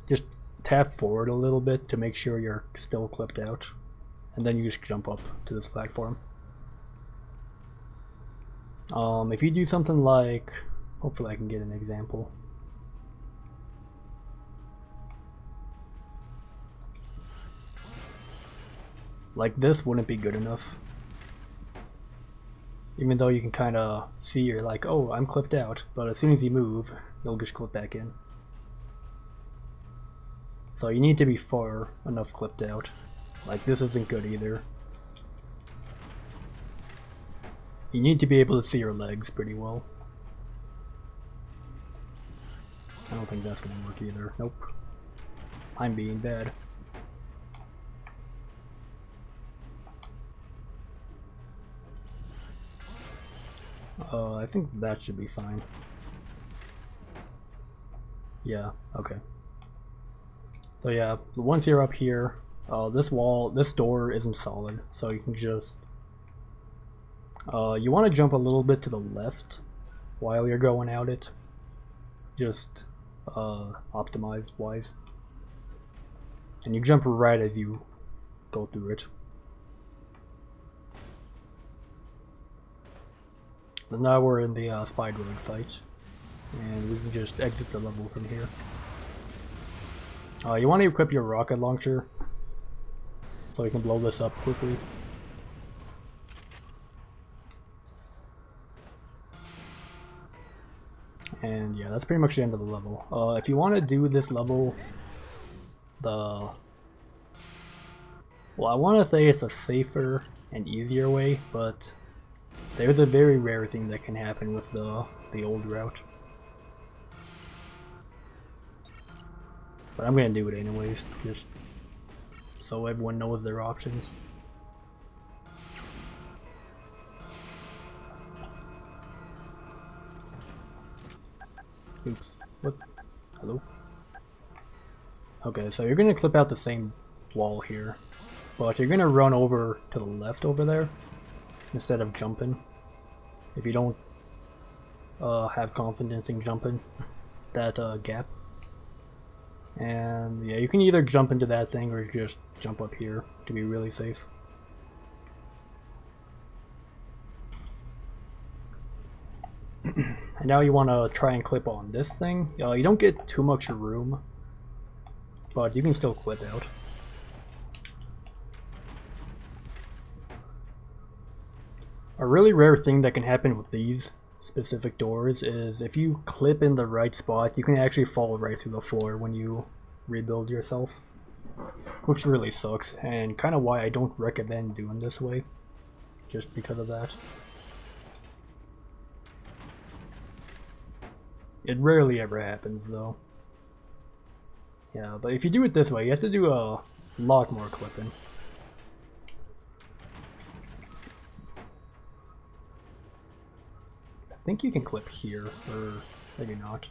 Just tap forward a little bit to make sure you're still clipped out. And then you just jump up to this platform. If you do something like, hopefully I can get an example. Like this wouldn't be good enough. Even though you can kind of see you're like, oh, I'm clipped out, but as soon as you move, you'll just clip back in. So you need to be far enough clipped out. Like this isn't good either. You need to be able to see your legs pretty well. I don't think that's gonna work either. Nope. I'm being bad. I think that should be fine. Yeah, okay. So yeah, once you're up here, this door isn't solid, so you can just... you want to jump a little bit to the left while you're going out it. Just optimized wise. And you jump right as you go through it. So now we're in the Spy Droid fight, and we can just exit the level from here. You want to equip your rocket launcher so you can blow this up quickly. And yeah, that's pretty much the end of the level. If you want to do this level, well, I want to say it's a safer and easier way, but there's a very rare thing that can happen with the old route. But I'm gonna do it anyways, just so everyone knows their options. Oops. What? Hello? Okay, so you're gonna clip out the same wall here, but you're gonna run over to the left over there instead of jumping. If you don't have confidence in jumping that gap. And yeah, you can either jump into that thing or just jump up here to be really safe. And now you want to try and clip on this thing. You don't get too much room, but you can still clip out. A really rare thing that can happen with these specific doors is if you clip in the right spot, you can actually fall right through the floor when you rebuild yourself, which really sucks, and kind of why I don't recommend doing this way, just because of that. It rarely ever happens though. Yeah, but if you do it this way, you have to do a lot more clipping. I think you can clip here, or maybe not.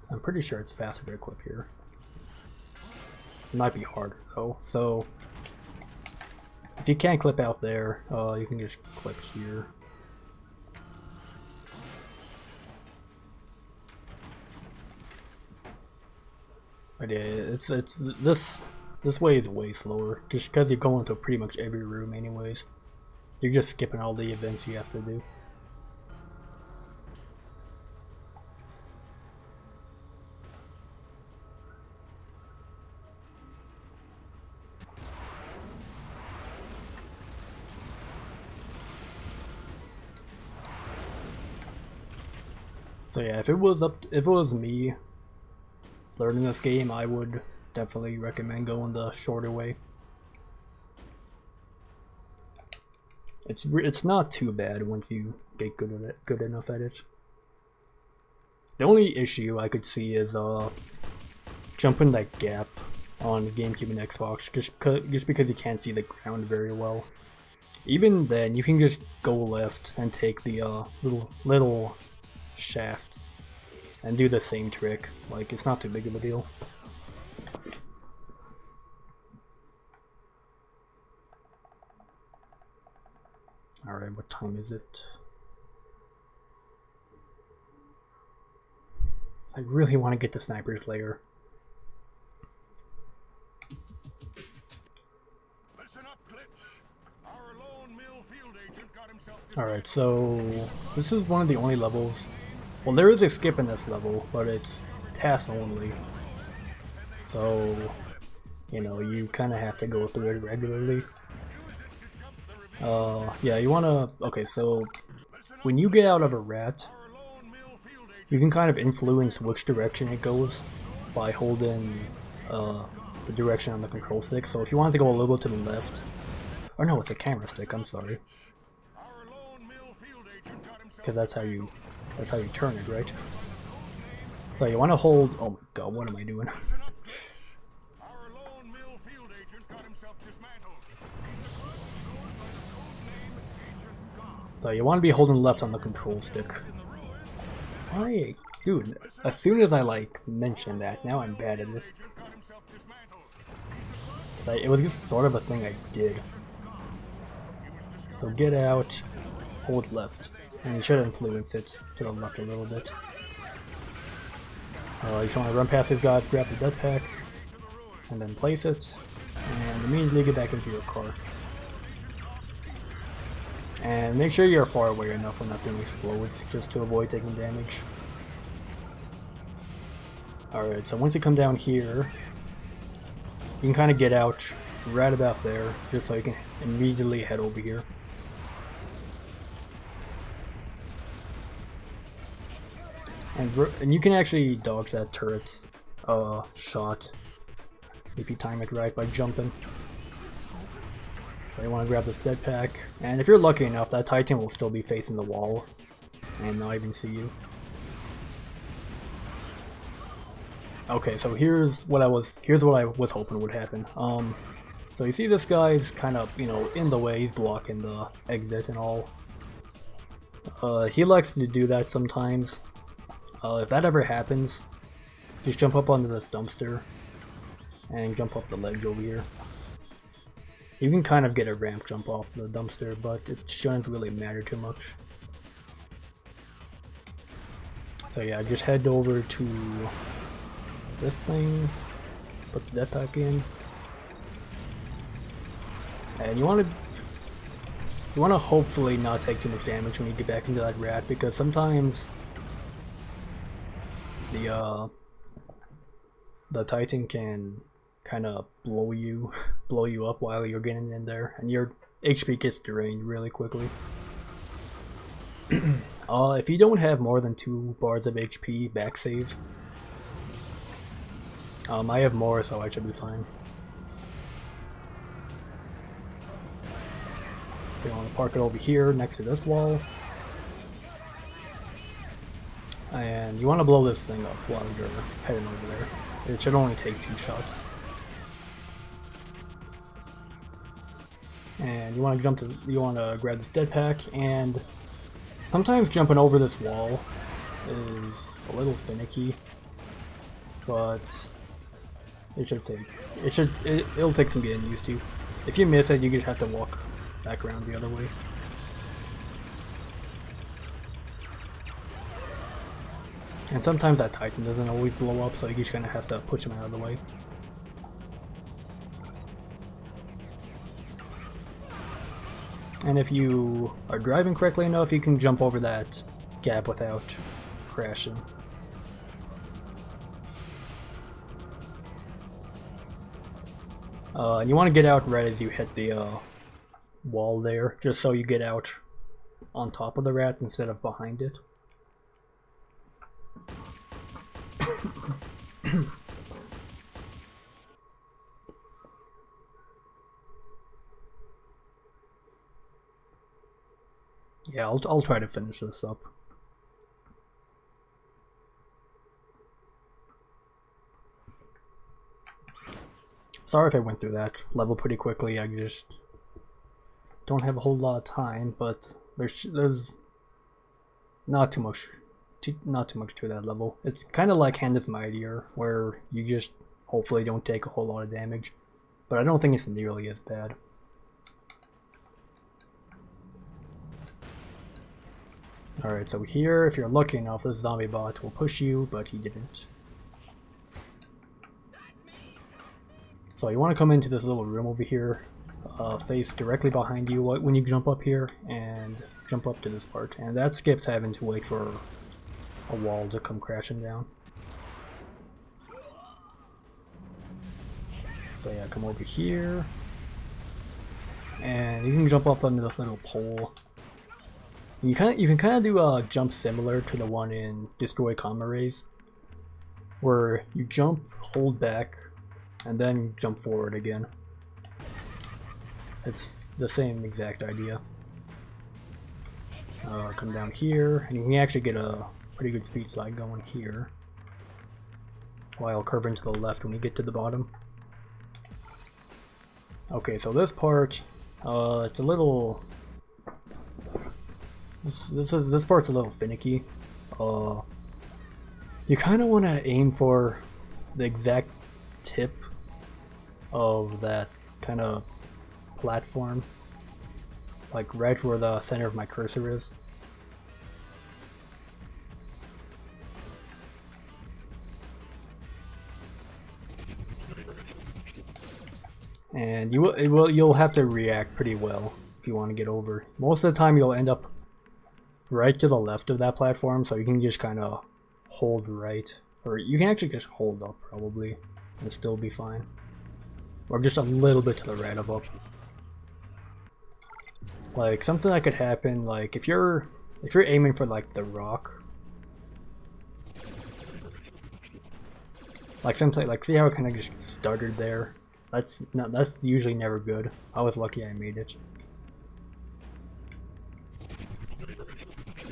I'm pretty sure it's faster to clip here. It might be harder though, so if you can't clip out there, you can just clip here. But yeah, it's this way is way slower, just because you're going through pretty much every room anyways. You're just skipping all the events you have to do. So yeah, if it was me learning this game, I would definitely recommend going the shorter way. It's not too bad once you get good enough at it. The only issue I could see is jumping that gap on GameCube and Xbox, just because you can't see the ground very well. Even then, you can just go left and take the little shaft and do the same trick. Like, it's not too big of a deal. Alright, what time is it? I really want to get to Sniper's Lair. Alright, so this is one of the only levels. Well, there is a skip in this level, but it's task only. So, you know, you kind of have to go through it regularly. Yeah, you wanna... Okay, so when you get out of a rat, you can kind of influence which direction it goes by holding the direction on the control stick. So if you want to go a little to the left... Or no, it's a camera stick, I'm sorry. Because that's how you turn it, right? So you want to hold... Oh my god, what am I doing? So you want to be holding left on the control stick. Dude, as soon as I like mentioned that, now I'm bad at it. It was just sort of a thing I did. So get out, hold left, and you should influence it to the left a little bit. You just want to run past these guys, grab the death pack, and then place it, and immediately get back into your car. And make sure you're far away enough when that thing explodes, just to avoid taking damage. Alright, so once you come down here, you can kind of get out right about there, just so you can immediately head over here. And you can actually dodge that turret's shot if you time it right by jumping. So you want to grab this dead pack, and if you're lucky enough, that Titan will still be facing the wall and not even see you. Okay, so here's what I was hoping would happen. So you see this guy's kind of, you know, in the way, he's blocking the exit and all. He likes to do that sometimes. If that ever happens, just jump up onto this dumpster and jump up the ledge over here. You can kind of get a ramp jump off the dumpster, but it shouldn't really matter too much. So yeah, just head over to this thing, put the jetpack in, and you want to hopefully not take too much damage when you get back into that rat, because sometimes the Titan can kind of blow you up while you're getting in there, and your HP gets drained really quickly. If you don't have more than 2 bars of HP, back save. I have more, so I should be fine. So you want to park it over here next to this wall. And you want to blow this thing up while you're heading over there. It should only take 2 shots. And you want to grab this dead pack, and sometimes jumping over this wall is a little finicky, but it'll take some getting used to. If you miss it, you just have to walk back around the other way. And sometimes that Titan doesn't always blow up, so you just kind of have to push him out of the way. And if you are driving correctly enough, you can jump over that gap without crashing. And you want to get out right as you hit the wall there, just so you get out on top of the rat instead of behind it. Yeah, I'll try to finish this up. Sorry if I went through that level pretty quickly. I just don't have a whole lot of time, but there's not too much to that level. It's kind of like Hand is Mightier, where you just hopefully don't take a whole lot of damage, but I don't think it's nearly as bad. Alright, so here, if you're lucky enough, this zombie bot will push you, but he didn't. So you want to come into this little room over here, face directly behind you when you jump up here, and jump up to this part. And that skips having to wait for a wall to come crashing down. So yeah, come over here, and you can jump up onto this little pole. You can kind of do a jump similar to the one in Destroy Comma Rays, where you jump, hold back, and then jump forward again. It's the same exact idea. Come down here, and you can actually get a pretty good speed slide going here, while curving to the left when you get to the bottom. Okay, so this part, it's a little. This part's a little finicky. You kind of want to aim for the exact tip of that kind of platform, like right where the center of my cursor is. And you'll have to react pretty well if you want to get over. Most of the time you'll end up right to the left of that platform, so you can just kind of hold right, or you can actually just hold up probably and still be fine, or just a little bit to the right of up. Like something that could happen, like if you're aiming for like the rock, like something like, see how it kind of just stuttered there? That's usually never good. I was lucky I made it.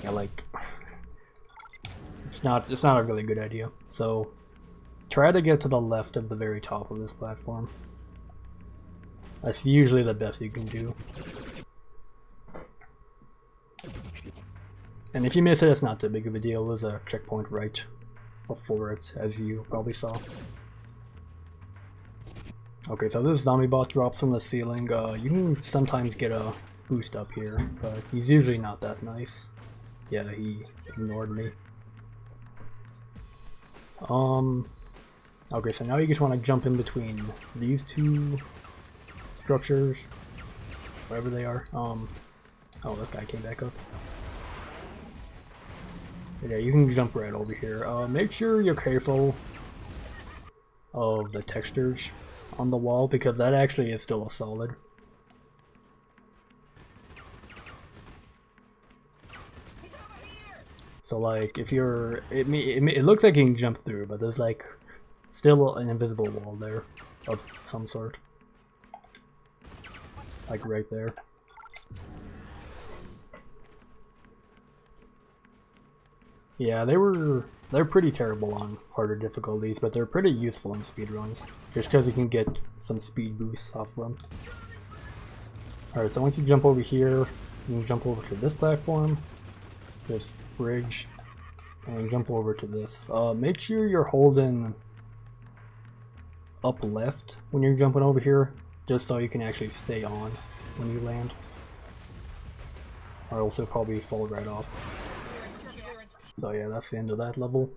Yeah, like it's not a really good idea. So try to get to the left of the very top of this platform. That's usually the best you can do. And if you miss it, it's not too big of a deal. There's a checkpoint right before it, as you probably saw. Okay, so this zombie bot drops from the ceiling. You can sometimes get a boost up here, but he's usually not that nice. Yeah, he ignored me. Okay, so now you just want to jump in between these two structures, wherever they are. Oh, this guy came back up. Yeah, you can jump right over here. Make sure you're careful of the textures on the wall, because that actually is still a solid. So like if you're, it looks like you can jump through, but there's like still an invisible wall there of some sort, like right there. Yeah, they're pretty terrible on harder difficulties, but they're pretty useful in speedruns, just because you can get some speed boosts off them. Alright, so once you jump over here, you can jump over to this platform, this bridge, and jump over to this. Make sure you're holding up left when you're jumping over here, just so you can actually stay on when you land. Or else it'll probably fall right off. So yeah, that's the end of that level.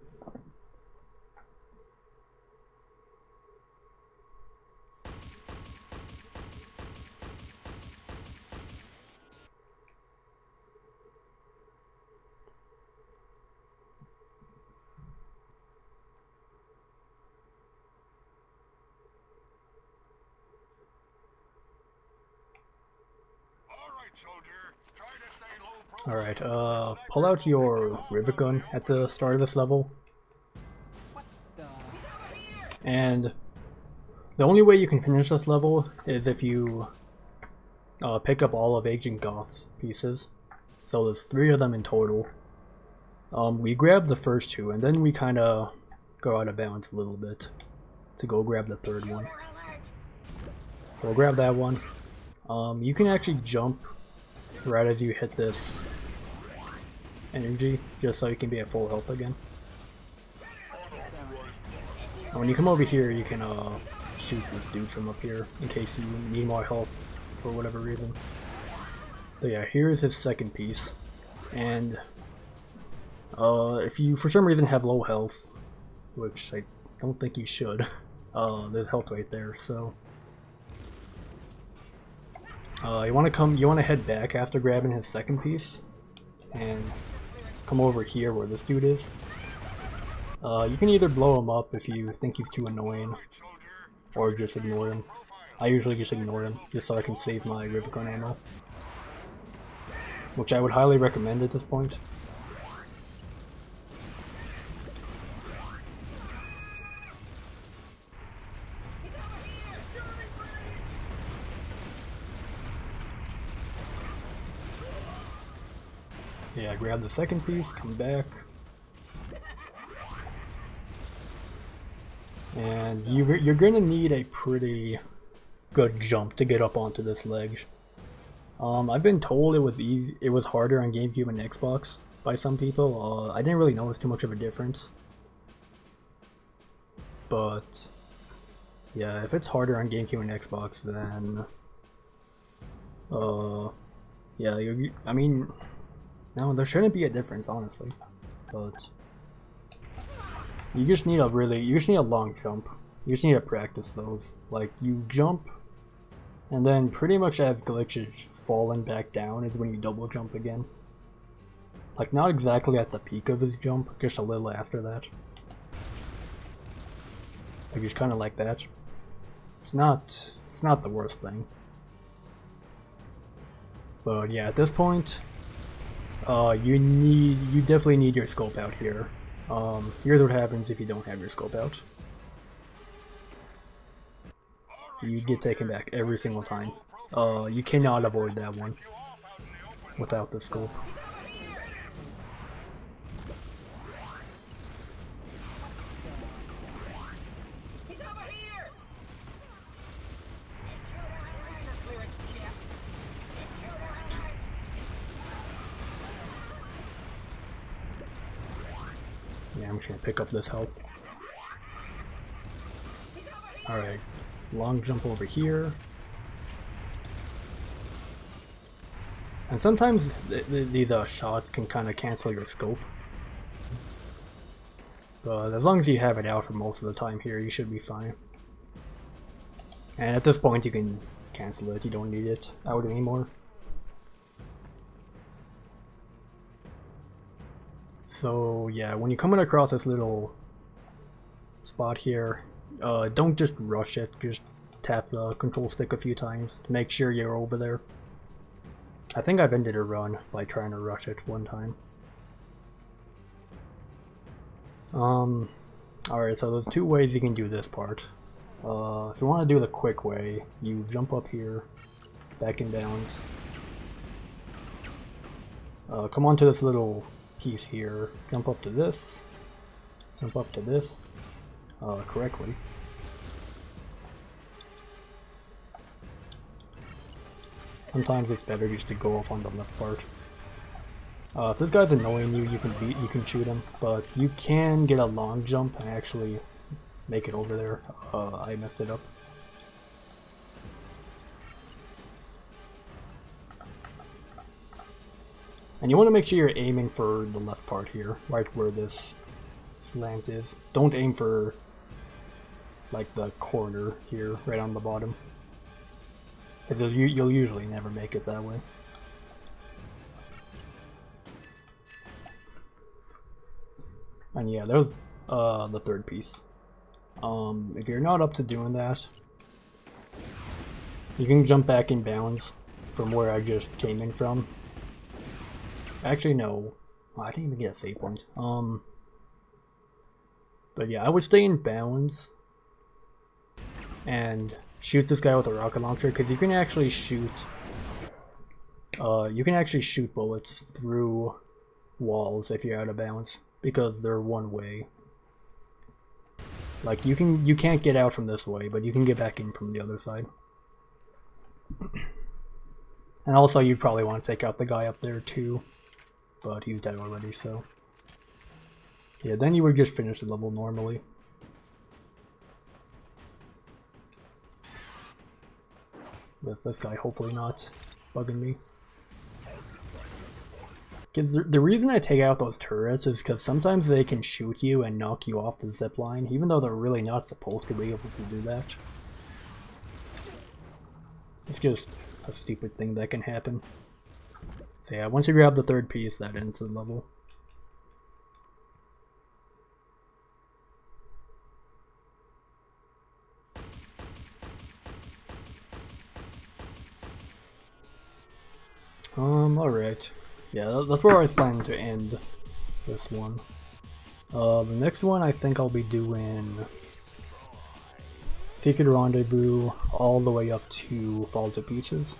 Alright, pull out your rivet gun at the start of this level. And the only way you can finish this level is if you pick up all of Agent Goth's pieces. So there's 3 of them in total. We grabbed the first 2, and then we kind of go out of bounds a little bit to go grab the 3rd one. So we'll grab that one. You can actually jump right as you hit this energy, just so you can be at full health again. And when you come over here, you can shoot this dude from up here in case you need more health for whatever reason. So yeah, here's his second piece, and if you for some reason have low health, which I don't think you should, there's health right there. So you want to head back after grabbing his second piece, and come over here where this dude is. You can either blow him up if you think he's too annoying, or just ignore him. I usually just ignore him, just so I can save my rivet gun ammo, which I would highly recommend at this point. Yeah, grab the second piece, come back, and you're gonna need a pretty good jump to get up onto this ledge. I've been told it was harder on GameCube and Xbox by some people. I didn't really notice too much of a difference, but yeah, if it's harder on GameCube and Xbox, then yeah, I mean. No, there shouldn't be a difference, honestly, but you just need a long jump. You just need to practice those. Like, you jump, and then pretty much have glitches falling back down is when you double jump again. Like, not exactly at the peak of his jump, just a little after that. Like, just kind of like that. It's not the worst thing. But yeah, at this point, you definitely need your scope out here. Here's what happens if you don't have your scope out. You get taken back every single time. You cannot avoid that one without the scope. Yeah, I'm just gonna pick up this health. Alright, long jump over here. And sometimes these shots can kind of cancel your scope. But as long as you have it out for most of the time here, you should be fine. And at this point you can cancel it, you don't need it out anymore. So yeah, when you're coming across this little spot here, don't just rush it, just tap the control stick a few times to make sure you're over there. I think I've ended a run by trying to rush it one time. Alright, so there's 2 ways you can do this part. If you want to do the quick way, you jump up here, back in bounds. Come onto this little piece here. Jump up to this. Jump up to this. Correctly. Sometimes it's better just to go off on the left part. If this guy's annoying you, you can shoot him, but you can get a long jump and actually make it over there. I messed it up. And you want to make sure you're aiming for the left part here, right where this slant is. Don't aim for like the corner here, right on the bottom. Because you'll usually never make it that way. And yeah, there's the third piece. If you're not up to doing that, you can jump back in bounds from where I just came in from. Actually, no. Oh, I didn't even get a save point. But yeah, I would stay in bounds and shoot this guy with a rocket launcher, because you can actually shoot bullets through walls if you're out of bounds, because they're one way. Like you can't get out from this way, but you can get back in from the other side. And also you'd probably want to take out the guy up there too, but he's dead already, so yeah, then you would just finish the level normally. With this guy hopefully not bugging me. Because the reason I take out those turrets is because sometimes they can shoot you and knock you off the zipline, even though they're really not supposed to be able to do that. It's just a stupid thing that can happen. So yeah, once you grab the third piece, that ends the level. Alright. Yeah, that's where I was planning to end this one. The next one I think I'll be doing Secret Rendezvous all the way up to Fall to Pieces.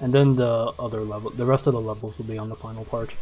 And then the rest of the levels will be on the final part.